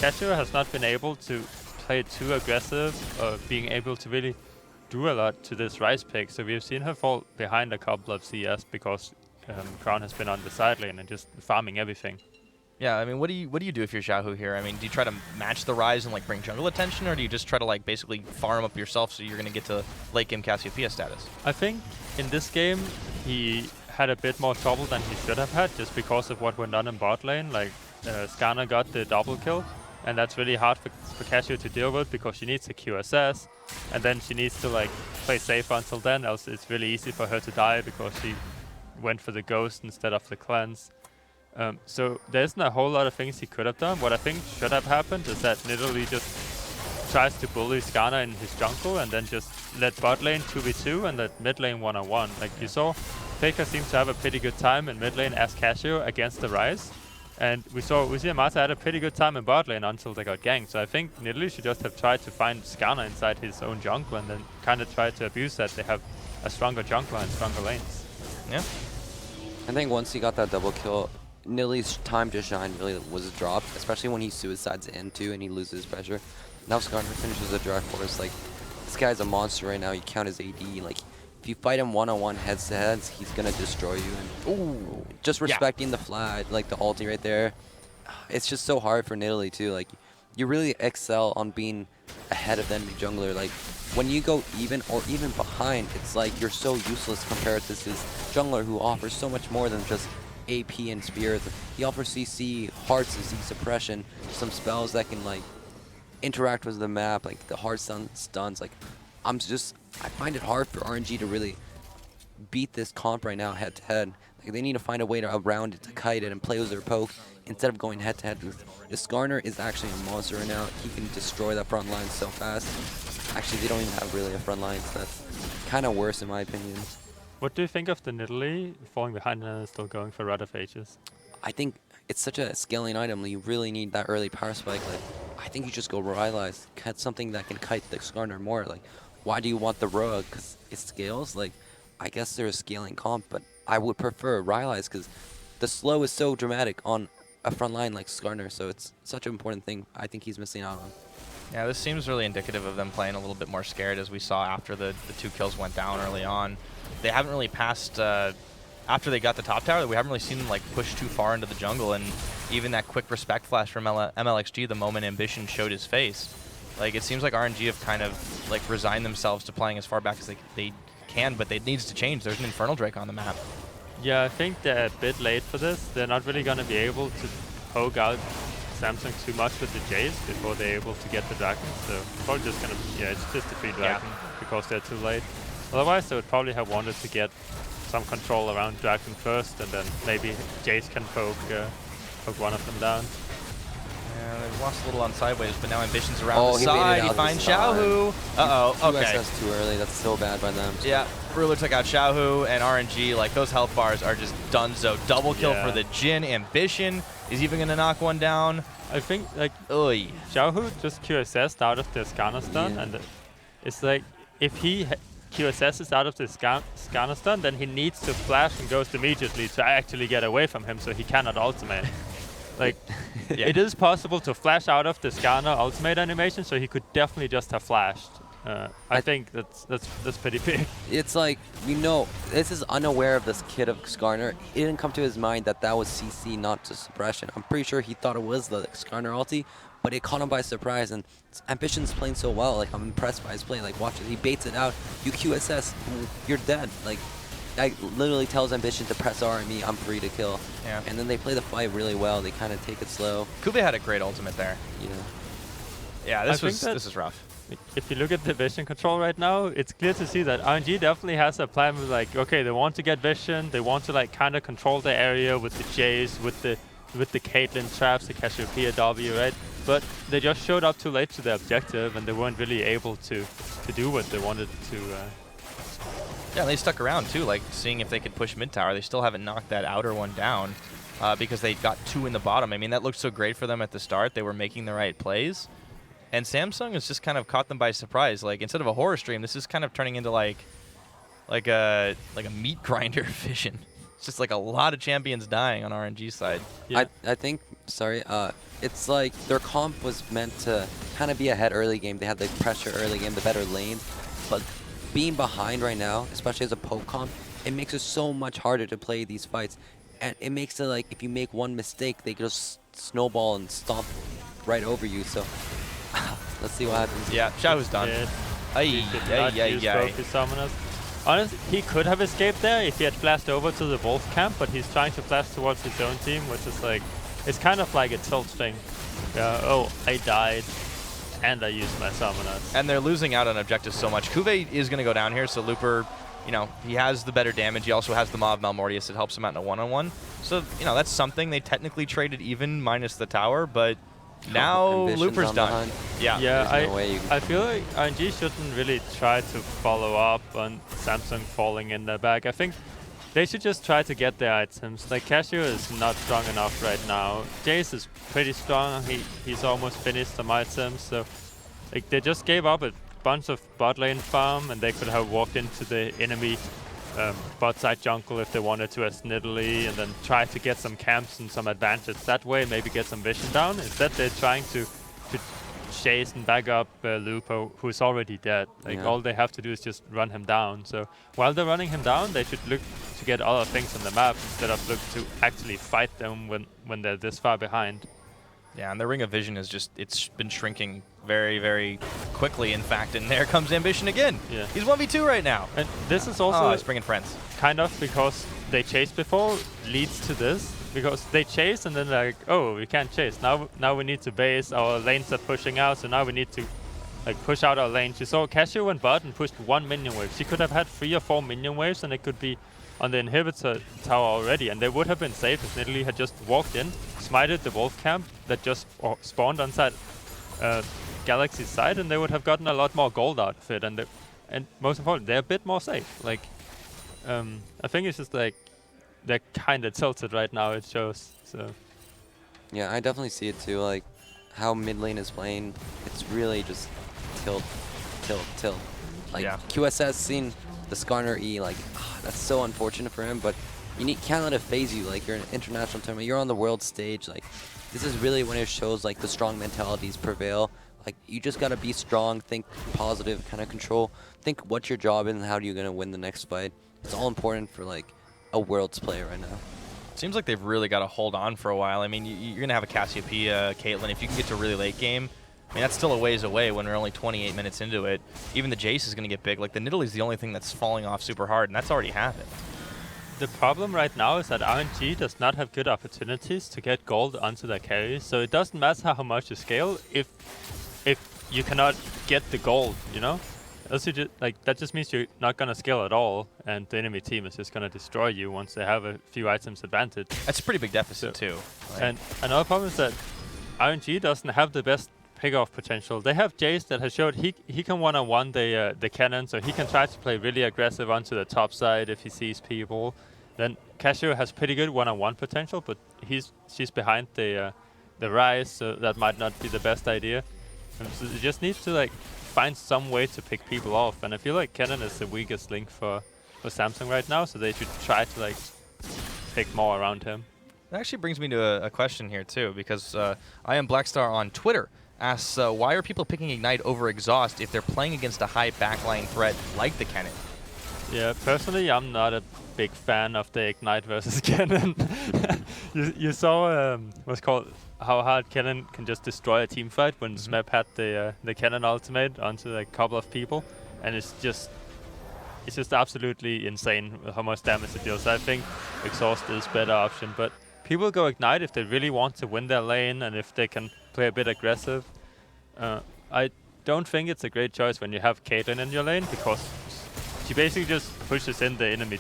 Casio has not been able to play too aggressive or being able to really do a lot to this Ryze pick. So we've seen her fall behind a couple of CS because Crown has been on the side lane and just farming everything. Yeah, I mean, what do you do if you're Xiaohu here? I mean, do you try to match the Ryze and like bring jungle attention, or do you just try to like basically farm up yourself so you're gonna get to late game Cassiopeia status? I think in this game he had a bit more trouble than he should have had, just because of what went on in bot lane. Like Skarner got the double kill, and that's really hard for Casio to deal with because she needs a QSS, and then she needs to like play safe until then, else it's really easy for her to die because she went for the ghost instead of the cleanse. So there isn't a whole lot of things he could have done. What I think should have happened is that Nidalee just tries to bully Skarner in his jungle and then just let bot lane 2v2 and let mid lane 1-on-1. Like you saw, FLICKR seemed to have a pretty good time in mid lane as Casio against the Ryze. And we saw Uzi Mata had a pretty good time in bot lane until they got ganked. So I think Nidalee should just have tried to find Skarner inside his own jungle and then kind of try to abuse that they have a stronger jungler and stronger lanes. Yeah. I think once he got that double kill, Nidalee's time to shine really was dropped, especially when he suicides in too and he loses pressure. Now Skarner finishes a Direct Force. Like, this guy's a monster right now. You count his AD. Like, if you fight him one-on-one heads-to-heads, he's gonna destroy you. And Ooh. just respecting the flag, like the ulti right there. It's just so hard for Nidalee too. Like, you really excel on being ahead of the enemy jungler. Like, when you go even or even behind, it's like you're so useless compared to this jungler who offers so much more than just AP and spears. He offers CC, hard CC suppression, some spells that can like interact with the map, like the hard stuns. Like, I find it hard for RNG to really beat this comp right now head to head. Like, they need to find a way around it, to kite it and play with their poke instead of going head to head. This Skarner is actually a monster right now. He can destroy that front line so fast. Actually, they don't even have really a front line, so that's kind of worse in my opinion. What do you think of the Nidalee falling behind and still going for Rod of Ages? I think it's such a scaling item. You really need that early power spike. Like, I think you just go Rylai's, cut something that can kite the Skarner more. Like, why do you want the Rogue? Because it scales. Like, I guess there's a scaling comp, but I would prefer Rylai's because the slow is so dramatic on a front line like Skarner. So it's such an important thing I think he's missing out on. Yeah, this seems really indicative of them playing a little bit more scared, as we saw after the 2 kills went down early on. They haven't really passed, after they got the top tower, we haven't really seen them like push too far into the jungle, and even that quick respect flash from MLXG the moment Ambition showed his face. Like, it seems like RNG have kind of like resigned themselves to playing as far back as they can, but it needs to change. There's an Infernal Drake on the map. Yeah, I think they're a bit late for this. They're not really going to be able to poke out Samsung too much with the Jace before they're able to get the Dragon. So probably just going to, yeah, it's just a free Dragon because they're too late. Otherwise, they would probably have wanted to get some control around Dragon first, and then maybe Jace can poke one of them down. Yeah, they lost a little on sideways, but now Ambition's around Oh, the he made it side. He out finds this time. Xiaohu. Uh-oh, okay. USS too early. That's so bad by them. Yeah, Ruler took out Xiaohu, and RNG, like, those health bars are just donezo. Double kill for the Jin. Ambition is even going to knock one down. I think, like, Oy. Xiaohu just QSS'd out of the Skarner stun, and it's like, if he QSS's out of the Skarner stun, then he needs to flash and ghost immediately to actually get away from him so he cannot ultimate. Like, it is possible to flash out of the Skarner ultimate animation, so he could definitely just have flashed. I think that's pretty big. It's like, this is unaware of this kid of Skarner. It didn't come to his mind that that was CC, not just suppression. I'm pretty sure he thought it was the Skarner ulti, but it caught him by surprise. And Ambition's playing so well. Like, I'm impressed by his play. Like, watch it. He baits it out. You QSS, you're dead. Like, I literally tells Ambition to press RME. I'm free to kill. Yeah. And then they play the fight really well. They kind of take it slow. Kube had a great ultimate there. You know. Yeah, this is rough. If you look at the vision control right now, it's clear to see that RNG definitely has a plan with like, okay, they want to get vision, they want to like kind of control the area with the Jace, with the Caitlyn traps, the Cassiopeia W, right? But they just showed up too late to the objective, and they weren't really able to do what they wanted to. Yeah, they stuck around too, like seeing if they could push mid tower. They still haven't knocked that outer one down because they got 2 in the bottom. I mean, that looked so great for them at the start. They were making the right plays. And Samsung has just kind of caught them by surprise. Like, instead of a horror stream, this is kind of turning into like a meat grinder vision. It's just like a lot of champions dying on RNG side. Yeah. I think, sorry, it's like their comp was meant to kind of be ahead early game. They had the pressure early game, the better lane. But being behind right now, especially as a poke comp, it makes it so much harder to play these fights. And it makes it like, if you make one mistake, they just snowball and stomp right over you. So let's see what happens. Yeah, Xiao's done. Honestly, he could have escaped there if he had flashed over to the Wolf camp, but he's trying to flash towards his own team, which is like, it's kind of like a tilt thing. Oh, I died, and I used my summoners. And they're losing out on objectives so much. Kuve is going to go down here, so Looper, he has the better damage. He also has the Maw of Malmortius. It helps him out in a one-on-one. So, that's something. They technically traded even minus the tower, but now Ambition's Looper's on the done. hunt. Yeah. I feel like RNG shouldn't really try to follow up on Samsung falling in their bag. I think they should just try to get their items. Like, Casio is not strong enough right now. Jace is pretty strong. He's almost finished some items. So, like, they just gave up a bunch of bot lane farm, and they could have walked into the enemy bot side jungle if they wanted to as Nidalee, and then try to get some camps and some advantage that way, maybe get some vision down. Instead, they're trying to chase and back up Lupo, who's already dead. Like, all they have to do is just run him down. So while they're running him down, they should look to get other things on the map instead of look to actually fight them when they're this far behind. Yeah, and the Ring of Vision is just, it's been shrinking very, very quickly, in fact, and there comes Ambition again. Yeah. He's 1v2 right now. And this is also he's bringing friends. Kind of because they chased before leads to this, because they chase and then like, oh, we can't chase. Now we need to base, our lanes are pushing out, so now we need to like push out our lanes. You saw Casio went bot and pushed 1 minion wave. She could have had 3 or 4 minion waves, and it could be on the inhibitor tower already, and they would have been safe if Nidalee had just walked in, smited the Wolf camp that just spawned on side Galaxy's side, and they would have gotten a lot more gold out of it, and most of all, they're a bit more safe. Like, I think it's just like they're kind of tilted right now, it shows. So Yeah, I definitely see it too. Like, how mid lane is playing, it's really just tilt. Like, QSS seen the Skarner E, like, that's so unfortunate for him, but can't let it phase you. Like, you're in an international tournament, you're on the world stage. Like, this is really when it shows like the strong mentalities prevail. Like, you just gotta be strong, think positive, kind of control, think what's your job and how are you gonna win the next fight. It's all important for like a world's player right now. Seems like they've really got to hold on for a while. I mean, you're gonna have a Cassiopeia, Caitlyn. If you can get to really late game, I mean, that's still a ways away when we're only 28 minutes into it. Even the Jace is gonna get big. Like, the Nidalee's the only thing that's falling off super hard, and that's already happened. the problem right now is that RNG does not have good opportunities to get gold onto their carry, so it doesn't matter how much you scale if you cannot get the gold, you know? That just means you're not gonna scale at all, and the enemy team is just gonna destroy you once they have a few items advantage. That's a pretty big deficit too. And another problem is that RNG doesn't have the best pick-off potential. They have Jace that has showed he can one-on-one the cannon, so he can try to play really aggressive onto the top side if he sees people. Then Casio has pretty good one-on-one potential, but she's behind the Rise, so that might not be the best idea. And so they just need to find some way to pick people off, and I feel like Cannon is the weakest link for Samsung right now, so they should try to pick more around him. That actually brings me to a question here too, because I am Blackstar on Twitter asks, why are people picking Ignite over Exhaust if they're playing against a high backline threat like the Kennen? Yeah, personally, I'm not a big fan of the Ignite versus Kennen. you saw what's called how hard Kennen can just destroy a team fight when Smep had the Kennen ultimate onto a couple of people, and it's just absolutely insane how much damage it deals. I think Exhaust is better option, but people go Ignite if they really want to win their lane and if they can play a bit aggressive. I don't think it's a great choice when you have Caitlyn in your lane, because she basically just pushes in the enemy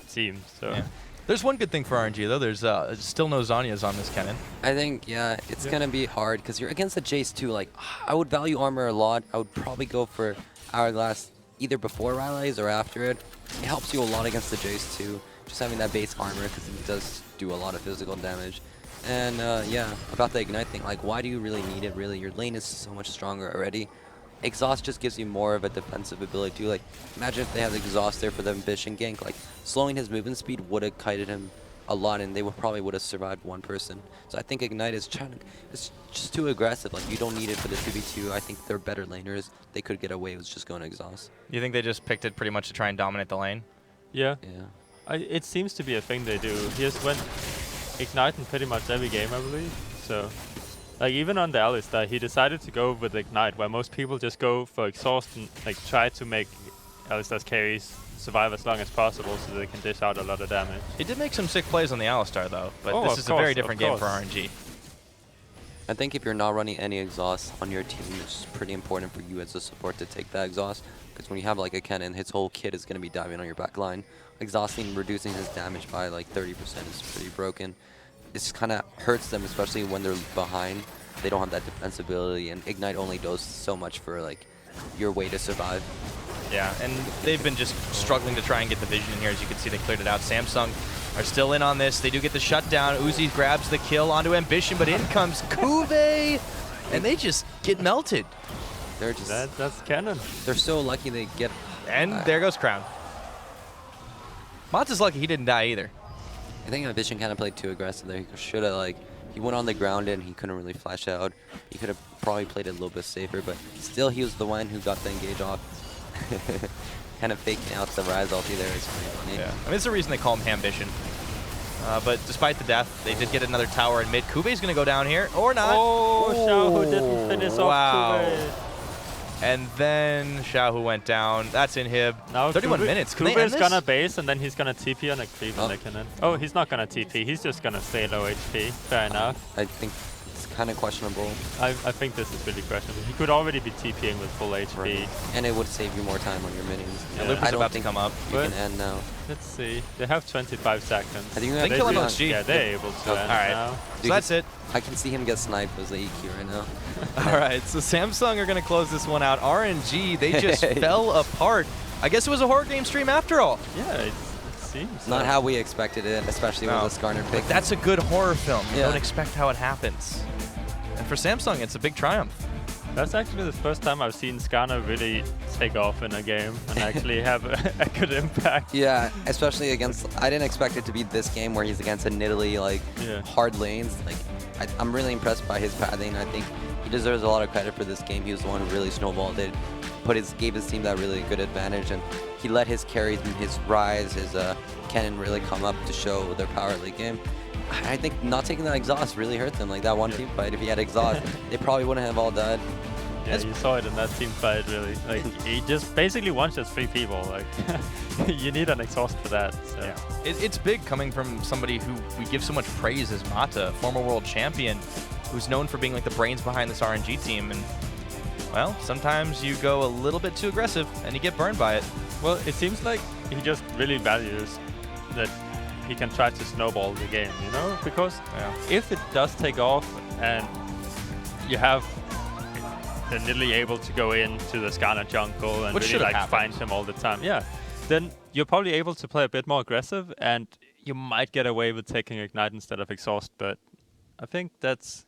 team. So Yeah. There's one good thing for RNG though. There's still no Zhonya's on this Kennen. I think, yeah, it's going to be hard because you're against the Jace too. Like, I would value armor a lot. I would probably go for Hourglass either before Riley's or after it. It helps you a lot against the Jace too, just having that base armor, because it does do a lot of physical damage. And yeah, about the Ignite thing, like, why do you really need it, really? Your lane is so much stronger already. Exhaust just gives you more of a defensive ability too. Like, imagine if they had Exhaust there for the Ambition gank. Like, slowing his movement speed would have kited him a lot, and they probably would have survived one person. So I think Ignite is it's just too aggressive. Like, you don't need it for the 2v2. I think they're better laners. They could get away with just going Exhaust. You think they just picked it pretty much to try and dominate the lane? yeah, Yeah. it seems to be a thing they do. He just went Ignite in pretty much every game, I believe. So, like, even on the Alistar, he decided to go with Ignite, where most people just go for Exhaust and like try to make Alistar's carries survive as long as possible so they can dish out a lot of damage. He did make some sick plays on the Alistar though, but Oh, this of is a very course, different of game for course. RNG. I think if you're not running any Exhaust on your team, it's pretty important for you as a support to take that Exhaust. Because when you have like a Kennen, his whole kit is going to be diving on your back line. Exhausting, reducing his damage by like 30% is pretty broken. This kind of hurts them, especially when they're behind. They don't have that defensibility, and Ignite only does so much for like your way to survive. Yeah, and they've been just struggling to try and get the vision in here. As you can see, they cleared it out. Samsung are still in on this. They do get the shutdown. Uzi grabs the kill onto Ambition, but in comes Kuve, and they just get melted. They're just That's Kennen. they're so lucky they get. And there goes Crown. Mata's lucky he didn't die either. I think Ambition kind of played too aggressive there. He should have like he went on the ground and he couldn't really flash out. He could have probably played it a little bit safer, but still he was the one who got the engage off. Kind of faking out the Rise ulti there is pretty funny. Yeah, I mean, it's the reason they call him Ambition. But despite the death, they did get another tower in mid. Kube's going to go down here, or not. Oh, Xiaohu didn't finish wow. off Kube. And then Xiaohu went down. That's Inhib. Now 31 minutes. Can they Kube end is this? gonna base and then he's gonna TP on a creep Oh. and they can end. Oh, he's not gonna TP. He's just gonna stay low HP. Fair enough. I think it's kind of questionable. I think this is really questionable. He could already be TPing with full HP. And it would save you more time on your minions. Yeah, Yeah. Luke I is don't about to think come up. you can But- end now. Let's see. They have 25 seconds. I think you They have kill him to on G. Yeah, they're able to Oh, end alright. now. So that's it. I can see him get sniped as the EQ right now. All right, so Samsung are going to close this one out. RNG, they just fell apart. I guess it was a horror game stream after all. Yeah, it seems. Not so. how we expected it, especially No. with the Skarner pick. That's a good horror film. You Yeah. don't expect how it happens. And for Samsung, it's a big triumph. That's actually the first time I've seen Skarner really take off in a game and actually have a good impact. Yeah, especially against. I didn't expect it to be this game where he's against a Nidalee, like Yeah. hard lanes. Like, I'm really impressed by his pathing. I think he deserves a lot of credit for this game. He was the one who really snowballed it, gave his team that really good advantage, and he let his carries and his Rise, his Kennen really come up to show their power late game. I think not taking that exhaust really hurt them. Like that one team fight, if he had exhaust, they probably wouldn't have all died. Yeah, you saw it in that team fight, really. Like, he just basically one-shots 3 people. Like, you need an exhaust for that. So. Yeah. It's big coming from somebody who we give so much praise as Mata, former world champion, who's known for being like the brains behind this RNG team. And, well, sometimes you go a little bit too aggressive and you get burned by it. Well, it seems like he just really values that he can try to snowball the game, you know? Because if it does take off and you have Nidalee able to go into the Skarner jungle and Which really should've like happened. find him all the time, yeah, then you're probably able to play a bit more aggressive and you might get away with taking Ignite instead of Exhaust, but I think that's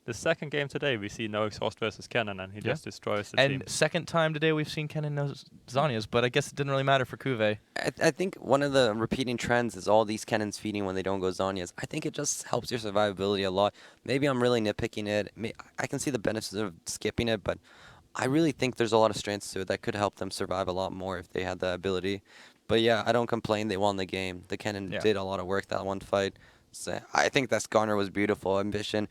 the second game today, we see no exhaust versus Kennen, and he just destroys the team. And second time today we've seen Kennen no Zhonya's, but I guess it didn't really matter for Kuve. I think one of the repeating trends is all these Kennens feeding when they don't go Zhonya's. I think it just helps your survivability a lot. Maybe I'm really nitpicking it. I can see the benefits of skipping it, but I really think there's a lot of strengths to it that could help them survive a lot more if they had the ability. But yeah, I don't complain. They won the game. The Kennen did a lot of work that one fight. So I think that Skarner was beautiful. Ambition,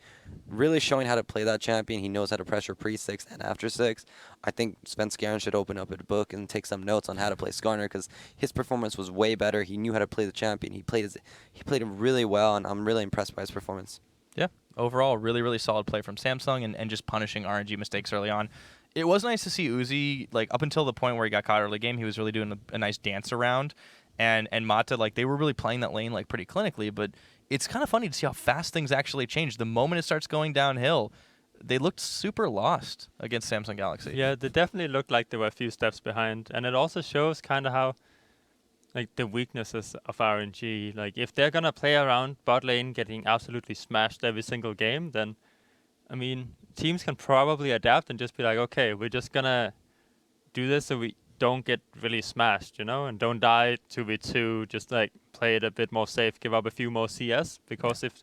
really showing how to play that champion. He knows how to pressure pre-6 and after 6. I think Spence Garen should open up a book and take some notes on how to play Skarner because his performance was way better. He knew how to play the champion. He played him really well, and I'm really impressed by his performance. Yeah, overall, really, really solid play from Samsung and just punishing RNG mistakes early on. It was nice to see Uzi, like, up until the point where he got caught early game, he was really doing a nice dance around. And Mata, like, they were really playing that lane, like, pretty clinically, but it's kind of funny to see how fast things actually change. The moment it starts going downhill, they looked super lost against Samsung Galaxy. Yeah, they definitely looked like they were a few steps behind. And it also shows kind of how, like, the weaknesses of RNG. Like, if they're going to play around bot lane getting absolutely smashed every single game, then, I mean, teams can probably adapt and just be like, okay, we're just going to do this so we don't get really smashed, you know, and don't die 2v2, just like play it a bit more safe, give up a few more CS, because if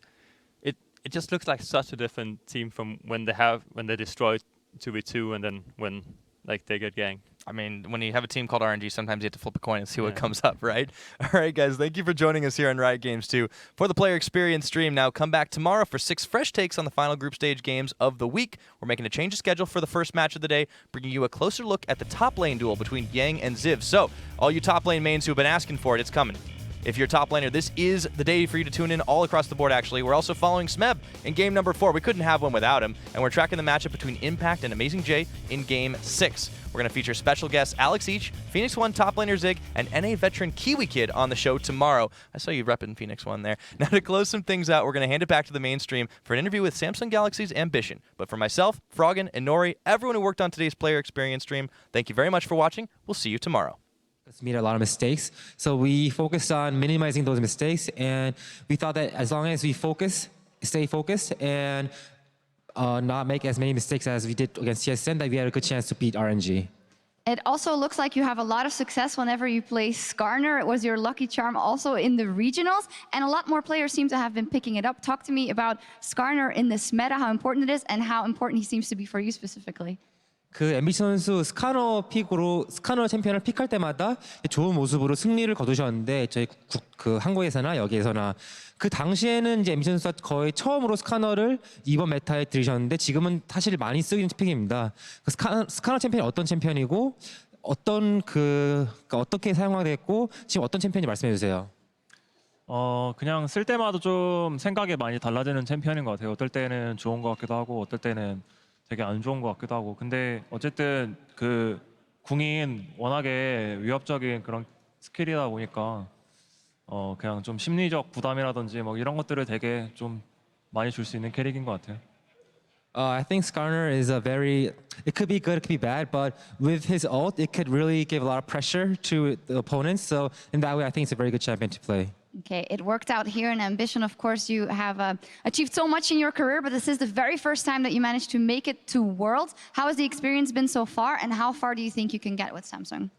it just looks like such a different team from when they destroy 2v2 and then when like they get ganked. I mean, when you have a team called RNG, sometimes you have to flip a coin and see what comes up, right? All right, guys, thank you for joining us here on Riot Games 2 for the Player Experience stream. Now, come back tomorrow for 6 fresh takes on the final group stage games of the week. We're making a change of schedule for the first match of the day, bringing you a closer look at the top lane duel between Yang and Ziv. So, all you top lane mains who have been asking for it, it's coming. If you're a top laner, this is the day for you to tune in all across the board, actually. We're also following Smeb in game number 4. We couldn't have one without him. And we're tracking the matchup between Impact and Amazing J in game 6. We're going to feature special guests Alex Each, Phoenix One top laner Zig, and NA veteran Kiwi Kid on the show tomorrow. I saw you repping Phoenix One there. Now, to close some things out, we're going to hand it back to the mainstream for an interview with Samsung Galaxy's Ambition. But for myself, Froggen, and Nori, everyone who worked on today's Player Experience stream, thank you very much for watching. We'll see you tomorrow. Made a lot of mistakes, so we focused on minimizing those mistakes, and we thought that as long as we stay focused, and not make as many mistakes as we did against TSM, that we had a good chance to beat RNG. It also looks like you have a lot of success whenever you play Skarner. It was your lucky charm also in the regionals, and a lot more players seem to have been picking it up. Talk to me about Skarner in this meta, how important it is, and how important he seems to be for you specifically. 그 MBC 선수 스카너 챔피언을 픽할 때마다 좋은 모습으로 승리를 거두셨는데 저희 그 한국에서나 여기에서나 그 당시에는 이제 MBC 선수가 거의 처음으로 스카너를 이번 메타에 들이셨는데 지금은 사실 많이 쓰이는 픽입니다. 그 스카너 챔피언이 어떤 챔피언이고 어떻게 사용하겠고 지금 어떤 챔피언인지 말씀해 주세요. 그냥 쓸 때마다 좀 생각이 많이 달라지는 챔피언인 것 같아요. 어떨 때는 좋은 것 같기도 하고 어떨 때는 되게 안 좋은 것 같기도 하고. 근데 어쨌든 그 궁인 워낙에 위협적인 그런 스킬이다 보니까 그냥 좀 심리적 부담이라든지 뭐 이런 것들을 되게 좀 많이 줄 수 있는 캐릭인 것 같아요. I think Skarner is it could be good, it could be bad, but with his ult, it could really give a lot of pressure to the opponents. So in that way, I think it's a very good champion to play. Okay, it worked out here in Ambition. Of course, you have achieved so much in your career, but this is the very first time that you managed to make it to Worlds. How has the experience been so far, and how far do you think you can get with Samsung?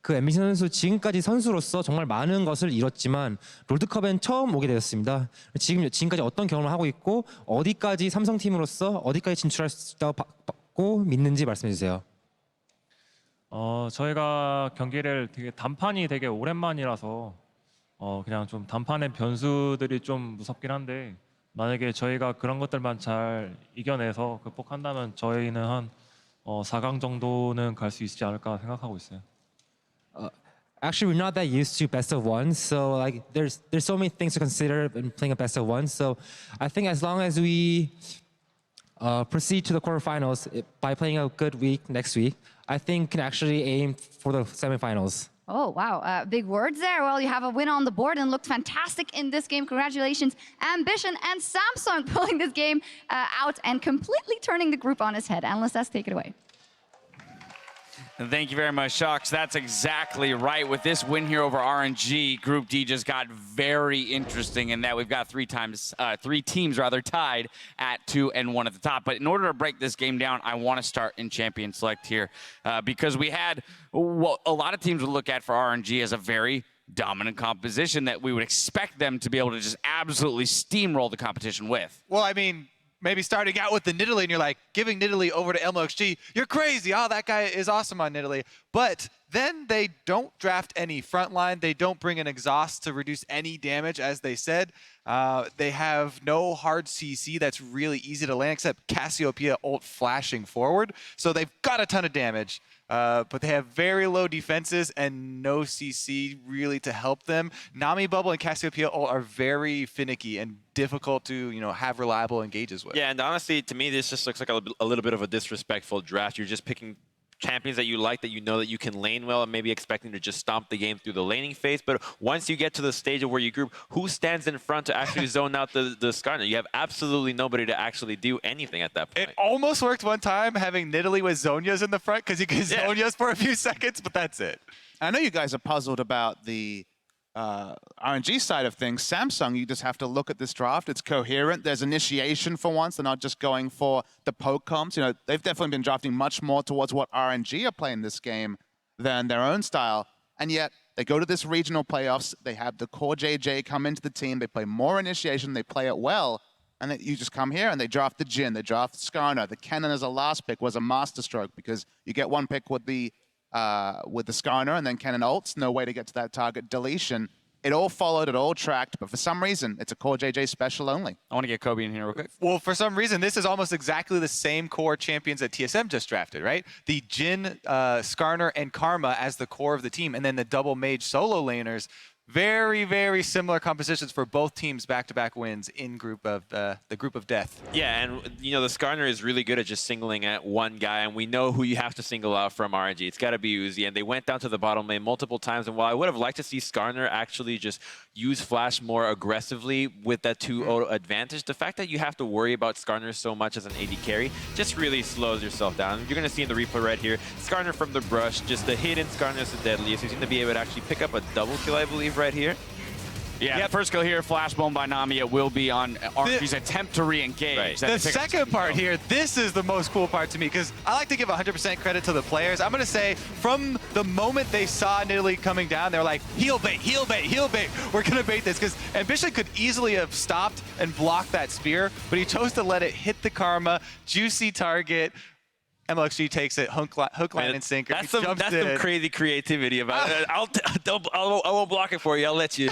그 MBC 선수 지금까지 선수로서 정말 많은 것을 이뤘지만 롤드컵엔 처음 오게 되었습니다. 지금까지 어떤 경험을 하고 있고 어디까지 삼성팀으로서 어디까지 진출할 수 있다고 믿는지 말씀해 주세요. 저희가 경기를 단판이 되게 오랜만이라서 그냥 좀 단판의 변수들이 좀 무섭긴 한데 만약에 저희가 그런 것들만 잘 이겨내서 극복한다면 저희는 한 4강 정도는 갈 수 있지 않을까 생각하고 있어요. Actually, we're not that used to best of one, so like there's so many things to consider in playing a best of one. So I think as long as we proceed to the quarterfinals by playing a good week next week, I think can actually aim for the semifinals. Oh, wow. Big words there. Well, you have a win on the board and looked fantastic in this game. Congratulations, Ambition and Samsung pulling this game out and completely turning the group on its head. Analyst S, take it away. Thank you very much, Shucks. That's exactly right. With this win here over RNG, Group D just got very interesting in that we've got three teams tied at 2 and 1 at the top. But in order to break this game down, I want to start in Champion Select here because we had what a lot of teams would look at for RNG as a very dominant composition that we would expect them to be able to just absolutely steamroll the competition with. Well, I mean, maybe starting out with the Nidalee and you're like, giving Nidalee over to MLXG, you're crazy. Oh, that guy is awesome on Nidalee. But then they don't draft any frontline. They don't bring an exhaust to reduce any damage, as they said. They have no hard CC that's really easy to land, except Cassiopeia ult flashing forward. So they've got a ton of damage. But they have very low defenses and no CC really to help them. Nami Bubble and Cassiopeia ult are very finicky and difficult to have reliable engages with. Yeah, and honestly, to me, this just looks like a little bit of a disrespectful draft. You're just picking champions that you like, that you know that you can lane well, and maybe expecting to just stomp the game through the laning phase. But once you get to the stage of where you group, who stands in front to actually zone out the Skarner? You have absolutely nobody to actually do anything at that point. It almost worked one time having Nidalee with Zhonya's in the front because you can Zhonya's for a few seconds, but that's it. I know you guys are puzzled about the RNG side of things. Samsung, you just have to look at this draft. It's coherent. There's initiation for once. They're not just going for the poke comps. They've definitely been drafting much more towards what RNG are playing this game than their own style. And yet they go to this regional playoffs. They have the core JJ come into the team. They play more initiation. They play it well. And then you just come here and they draft the Jhin. They draft Skarner. The Kennen as a last pick was a masterstroke because you get one pick with the Skarner and then Kennen ults, no way to get to that target deletion. It all followed, it all tracked, but for some reason, it's a core JJ special only. I want to get Kobe in here real quick. Well, for some reason, this is almost exactly the same core champions that TSM just drafted, right? The Jhin, Skarner, and Karma as the core of the team, and then the double mage solo laners. Very, very similar compositions for both teams, back-to-back wins in the group of death. Yeah, and the Skarner is really good at just singling at one guy, and we know who you have to single out from RNG. It's got to be Uzi, and they went down to the bottom lane multiple times. And while I would have liked to see Skarner actually just use Flash more aggressively with that 2-0 advantage, the fact that you have to worry about Skarner so much as an AD carry just really slows yourself down. You're going to see in the replay right here, Skarner from the brush, just the hidden Skarner is the deadliest. He's going to be able to actually pick up a double kill, I believe, right here. Yeah, the first kill here, flash bomb by Nami. It will be on RNG's attempt to re-engage. Right. The second part here, this is the most cool part to me because I like to give 100% credit to the players. I'm going to say from the moment they saw Nidalee coming down, they're like, heal bait, heal bait, heal bait. We're going to bait this because Ambition could easily have stopped and blocked that spear, but he chose to let it hit the Karma, juicy target. MLXG takes it, hook, line, and sinker. That's some crazy creativity about it. I won't block it for you. I'll let you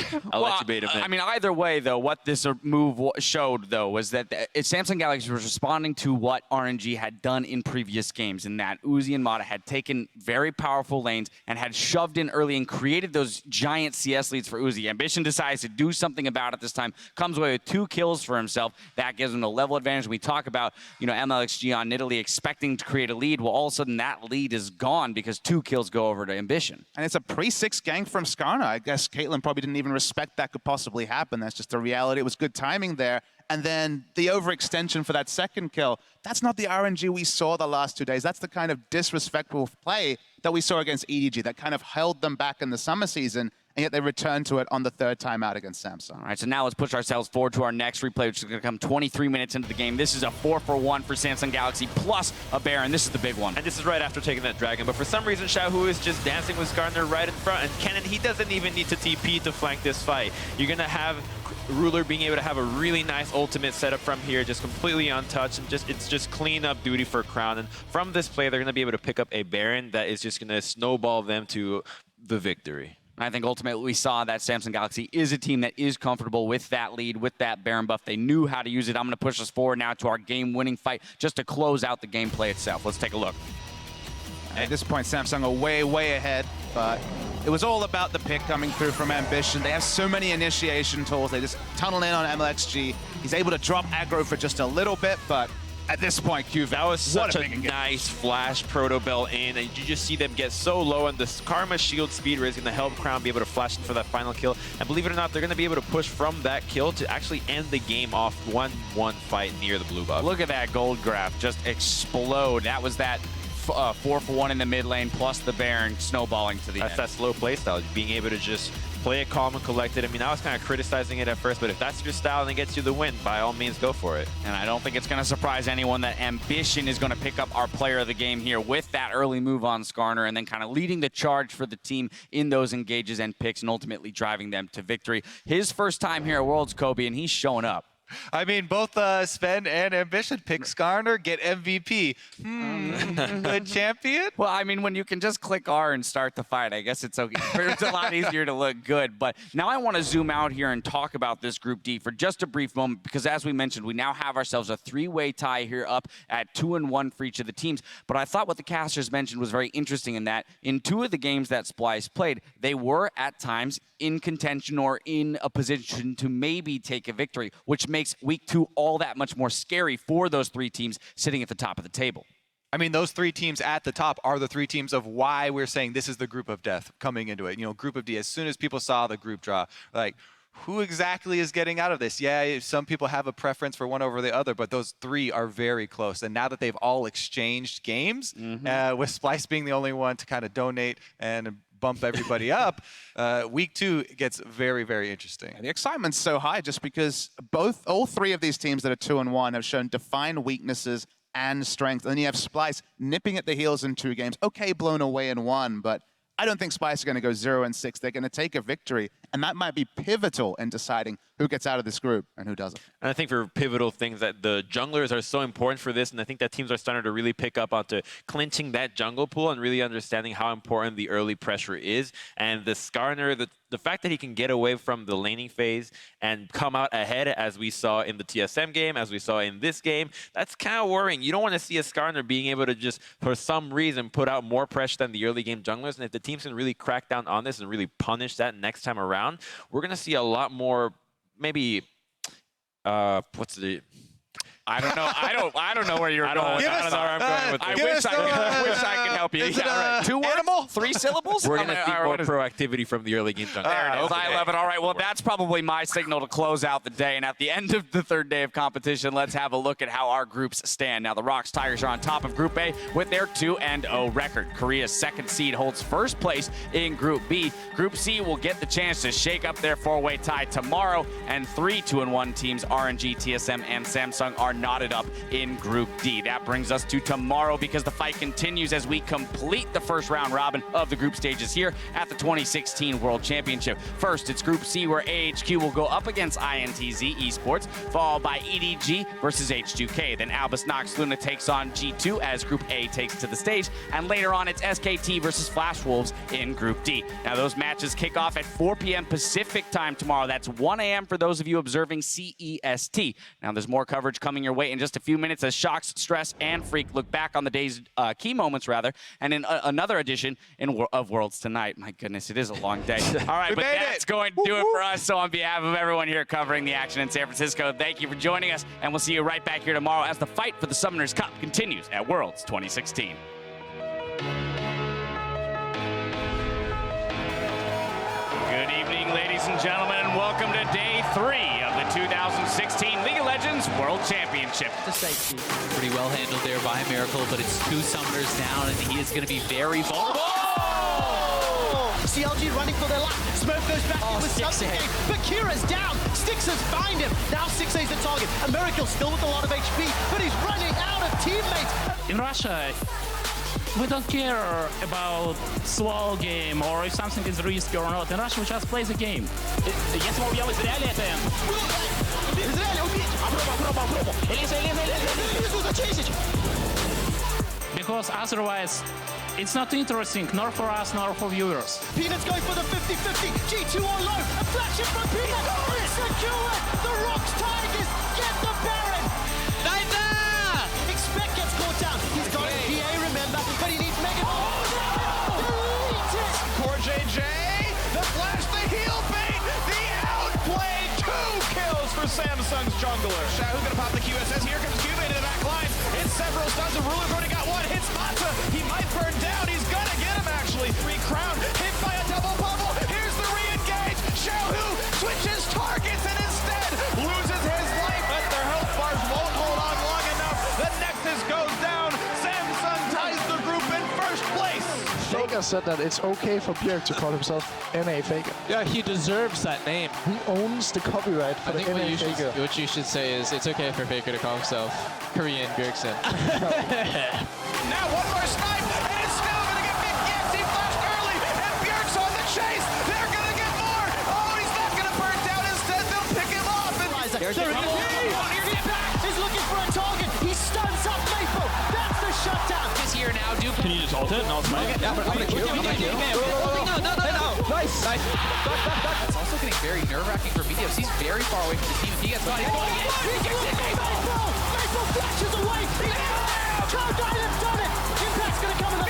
bait him in. I mean, either way, though, what this move showed, though, was that Samsung Galaxy was responding to what RNG had done in previous games, in that Uzi and Mata had taken very powerful lanes and had shoved in early and created those giant CS leads for Uzi. Ambition decides to do something about it this time, comes away with 2 kills for himself. That gives him the level advantage. We talk about, MLXG on Nidalee expecting to create a lead. Well, all of a sudden that lead is gone because 2 kills go over to Ambition. And it's a pre-6 gank from Skarner. I guess Caitlyn probably didn't even respect that could possibly happen. That's just the reality. It was good timing there. And then the overextension for that second kill, that's not the RNG we saw the last 2 days. That's the kind of disrespectful play that we saw against EDG that kind of held them back in the summer season, and yet they returned to it on the 3rd time out against Samsung. All right, so now let's push ourselves forward to our next replay, which is going to come 23 minutes into the game. This is a 4-for-1 for Samsung Galaxy, plus a Baron. This is the big one. And this is right after taking that Dragon. But for some reason, Xiaohu is just dancing with Skarner right in front. And Kennen, he doesn't even need to TP to flank this fight. You're going to have Ruler being able to have a really nice ultimate setup from here, just completely untouched, and it's just clean up duty for Crown. And from this play, they're going to be able to pick up a Baron that is just going to snowball them to the victory. I think ultimately we saw that Samsung Galaxy is a team that is comfortable with that lead, with that Baron buff. They knew how to use it. I'm going to push us forward now to our game-winning fight just to close out the gameplay itself. Let's take a look. At this point, Samsung are way, way ahead, but it was all about the pick coming through from Ambition. They have so many initiation tools. They just tunnel in on MLXG. He's able to drop aggro for just a little bit, but at this point, QV, that was such a nice flash proto bell in, and you just see them get so low, and this Karma shield speeder is going to help Crown be able to flash in for that final kill. And believe it or not, they're going to be able to push from that kill to actually end the game off 1-1 fight near the blue buff. Look at that gold graph just explode. That was that 4-for-1 in the mid lane, plus the Baron snowballing to the That's end. that slow play style, being able to just play it calm and collected. I mean, I was kind of criticizing it at first, but if that's your style and it gets you the win, by all means, go for it. And I don't think it's going to surprise anyone that Ambition is going to pick up our player of the game here with that early move on Skarner and then kind of leading the charge for the team in those engages and picks and ultimately driving them to victory. His first time here at Worlds, Kobe, and he's showing up. I mean, both Sven and Ambition pick Skarner, get MVP. Good champion? Well, I mean, when you can just click R and start the fight, I guess it's okay. It's a lot easier to look good. But now I want to zoom out here and talk about this Group D for just a brief moment, because as we mentioned, we now have ourselves a three-way tie here up at 2-1 for each of the teams. But I thought what the casters mentioned was very interesting in that in two of the games that Splice played, they were at times in contention or in a position to maybe take a victory, which makes week 2 all that much more scary for those three teams sitting at the top of the table. I mean, those three teams at the top are the three teams of why we're saying this is the group of death coming into it. You know, group of D, as soon as people saw the group draw, like, who exactly is getting out of this? Yeah, some people have a preference for one over the other, but those three are very close. And now that they've all exchanged games, with Splice being the only one to kind of donate and bump everybody up, week 2 gets very, very interesting. The excitement's so high just because all three of these teams that are 2-1 have shown defined weaknesses and strength. And then you have Splice nipping at the heels in 2 games. Okay, blown away in 1, but I don't think Splice are going to go 0-6. They're going to take a victory, and that might be pivotal in deciding who gets out of this group and who doesn't. And I think for pivotal things that the junglers are so important for this, and I think that teams are starting to really pick up onto clinching that jungle pool and really understanding how important the early pressure is. And the Skarner, the fact that he can get away from the laning phase and come out ahead, as we saw in the TSM game, as we saw in this game, that's kind of worrying. You don't want to see a Skarner being able to just, for some reason, put out more pressure than the early game junglers. And if the teams can really crack down on this and really punish that next time around, we're going to see a lot more, maybe, what's the... I don't know. I don't know where you're going. I don't know where I'm going with this. I wish I could help you. Yeah, right. 2 words? 3 syllables? We're going to see more proactivity from the early game jungle. There it is. I love it. All right, well, that's probably my signal to close out the day. And at the end of the third day of competition, let's have a look at how our groups stand. Now, the Rocks Tigers are on top of Group A with their 2-0 record. Korea's second seed holds first place in Group B. Group C will get the chance to shake up their 4-way tie tomorrow. And 3 2-1 teams, RNG, TSM, and Samsung, are knotted up in Group D. That brings us to tomorrow, because the fight continues as we complete the first round robin of the group stages here at the 2016 World Championship. First, it's Group C, where AHQ will go up against INTZ Esports, followed by EDG versus H2K. Then Albus Nox Luna takes on G2 as Group A takes to the stage. And later on, it's SKT versus Flash Wolves in Group D. Now, those matches kick off at 4 p.m. Pacific time tomorrow. That's 1 a.m. for those of you observing CEST. Now, there's more coverage coming your way in just a few minutes as Shocks, Stress, and Freak look back on the day's key moments, and in another edition of Worlds Tonight. My goodness, it is a long day. All right, but that's going to do it for us. So on behalf of everyone here covering the action in San Francisco, thank you for joining us, and we'll see you right back here tomorrow as the fight for the Summoners Cup continues at Worlds 2016. Good evening, ladies and gentlemen, and welcome to Day 3 of the 2016 League of Legends World Championship. Pretty well handled there by Miracle, but it's 2 summoners down, and he is going to be very vulnerable. CLG running for their life. Smoke goes back in with something. But Kira's down. Stixers find him. Now 6A's the target. And Miracle still with a lot of HP, but he's running out of teammates. In Russia, we don't care about slow game or if something is risky or not. In Russia, we just play the game. Если мы убьем Израиль, это... Израиль, убить! Попробуй! Элиза! Because otherwise, it's not interesting, nor for us, nor for viewers. Peanut's going for the 50-50. G2 on low. A flash in from Peanut. It's secured. The Rocks Tigers get the Baron. Expect gets caught down. He's got a PA, remember, but he needs Mega. Core JJ, the flash, the heal bait, the outplay. 2 kills for Samsung's jungler. Shahu gonna pop the QSS. Here comes Cuba into the back line. Hits several stuns. The Ruler's already got one. Hits Mata. He might burn down. He's gonna get him, actually. 3 crown. Hit by a double bubble. Here's the re-engage. Shahu switches targets and instead loses his life. But their health bars won't hold on long enough. The Nexus goes down. Samsung ties the group FLICKR said that it's okay for Bjerg to call himself NA Faker. Yeah, he deserves that name. He owns the copyright for the NA Faker. What you should say is it's okay for Faker to call himself Korean Bjergsen. Now one more snipe, and it's still going to get big. Yes, he flashed early, and Bjerg's on the chase. They're going to get more. Oh, he's not going to burn down. Instead, they'll pick him off. And There it is. Feedback is looking for a target. He stuns up Maple. That's the shutdown. Is here now. Duke. Can you just ult it and I'll snipe? Yeah, I'm gonna kill. No. Nice. It's also getting very nerve-wracking for Meteos. He's very far away from the team. If he gets caught, Maple flashes away. Can't die, they've done it. Impact's gonna come in the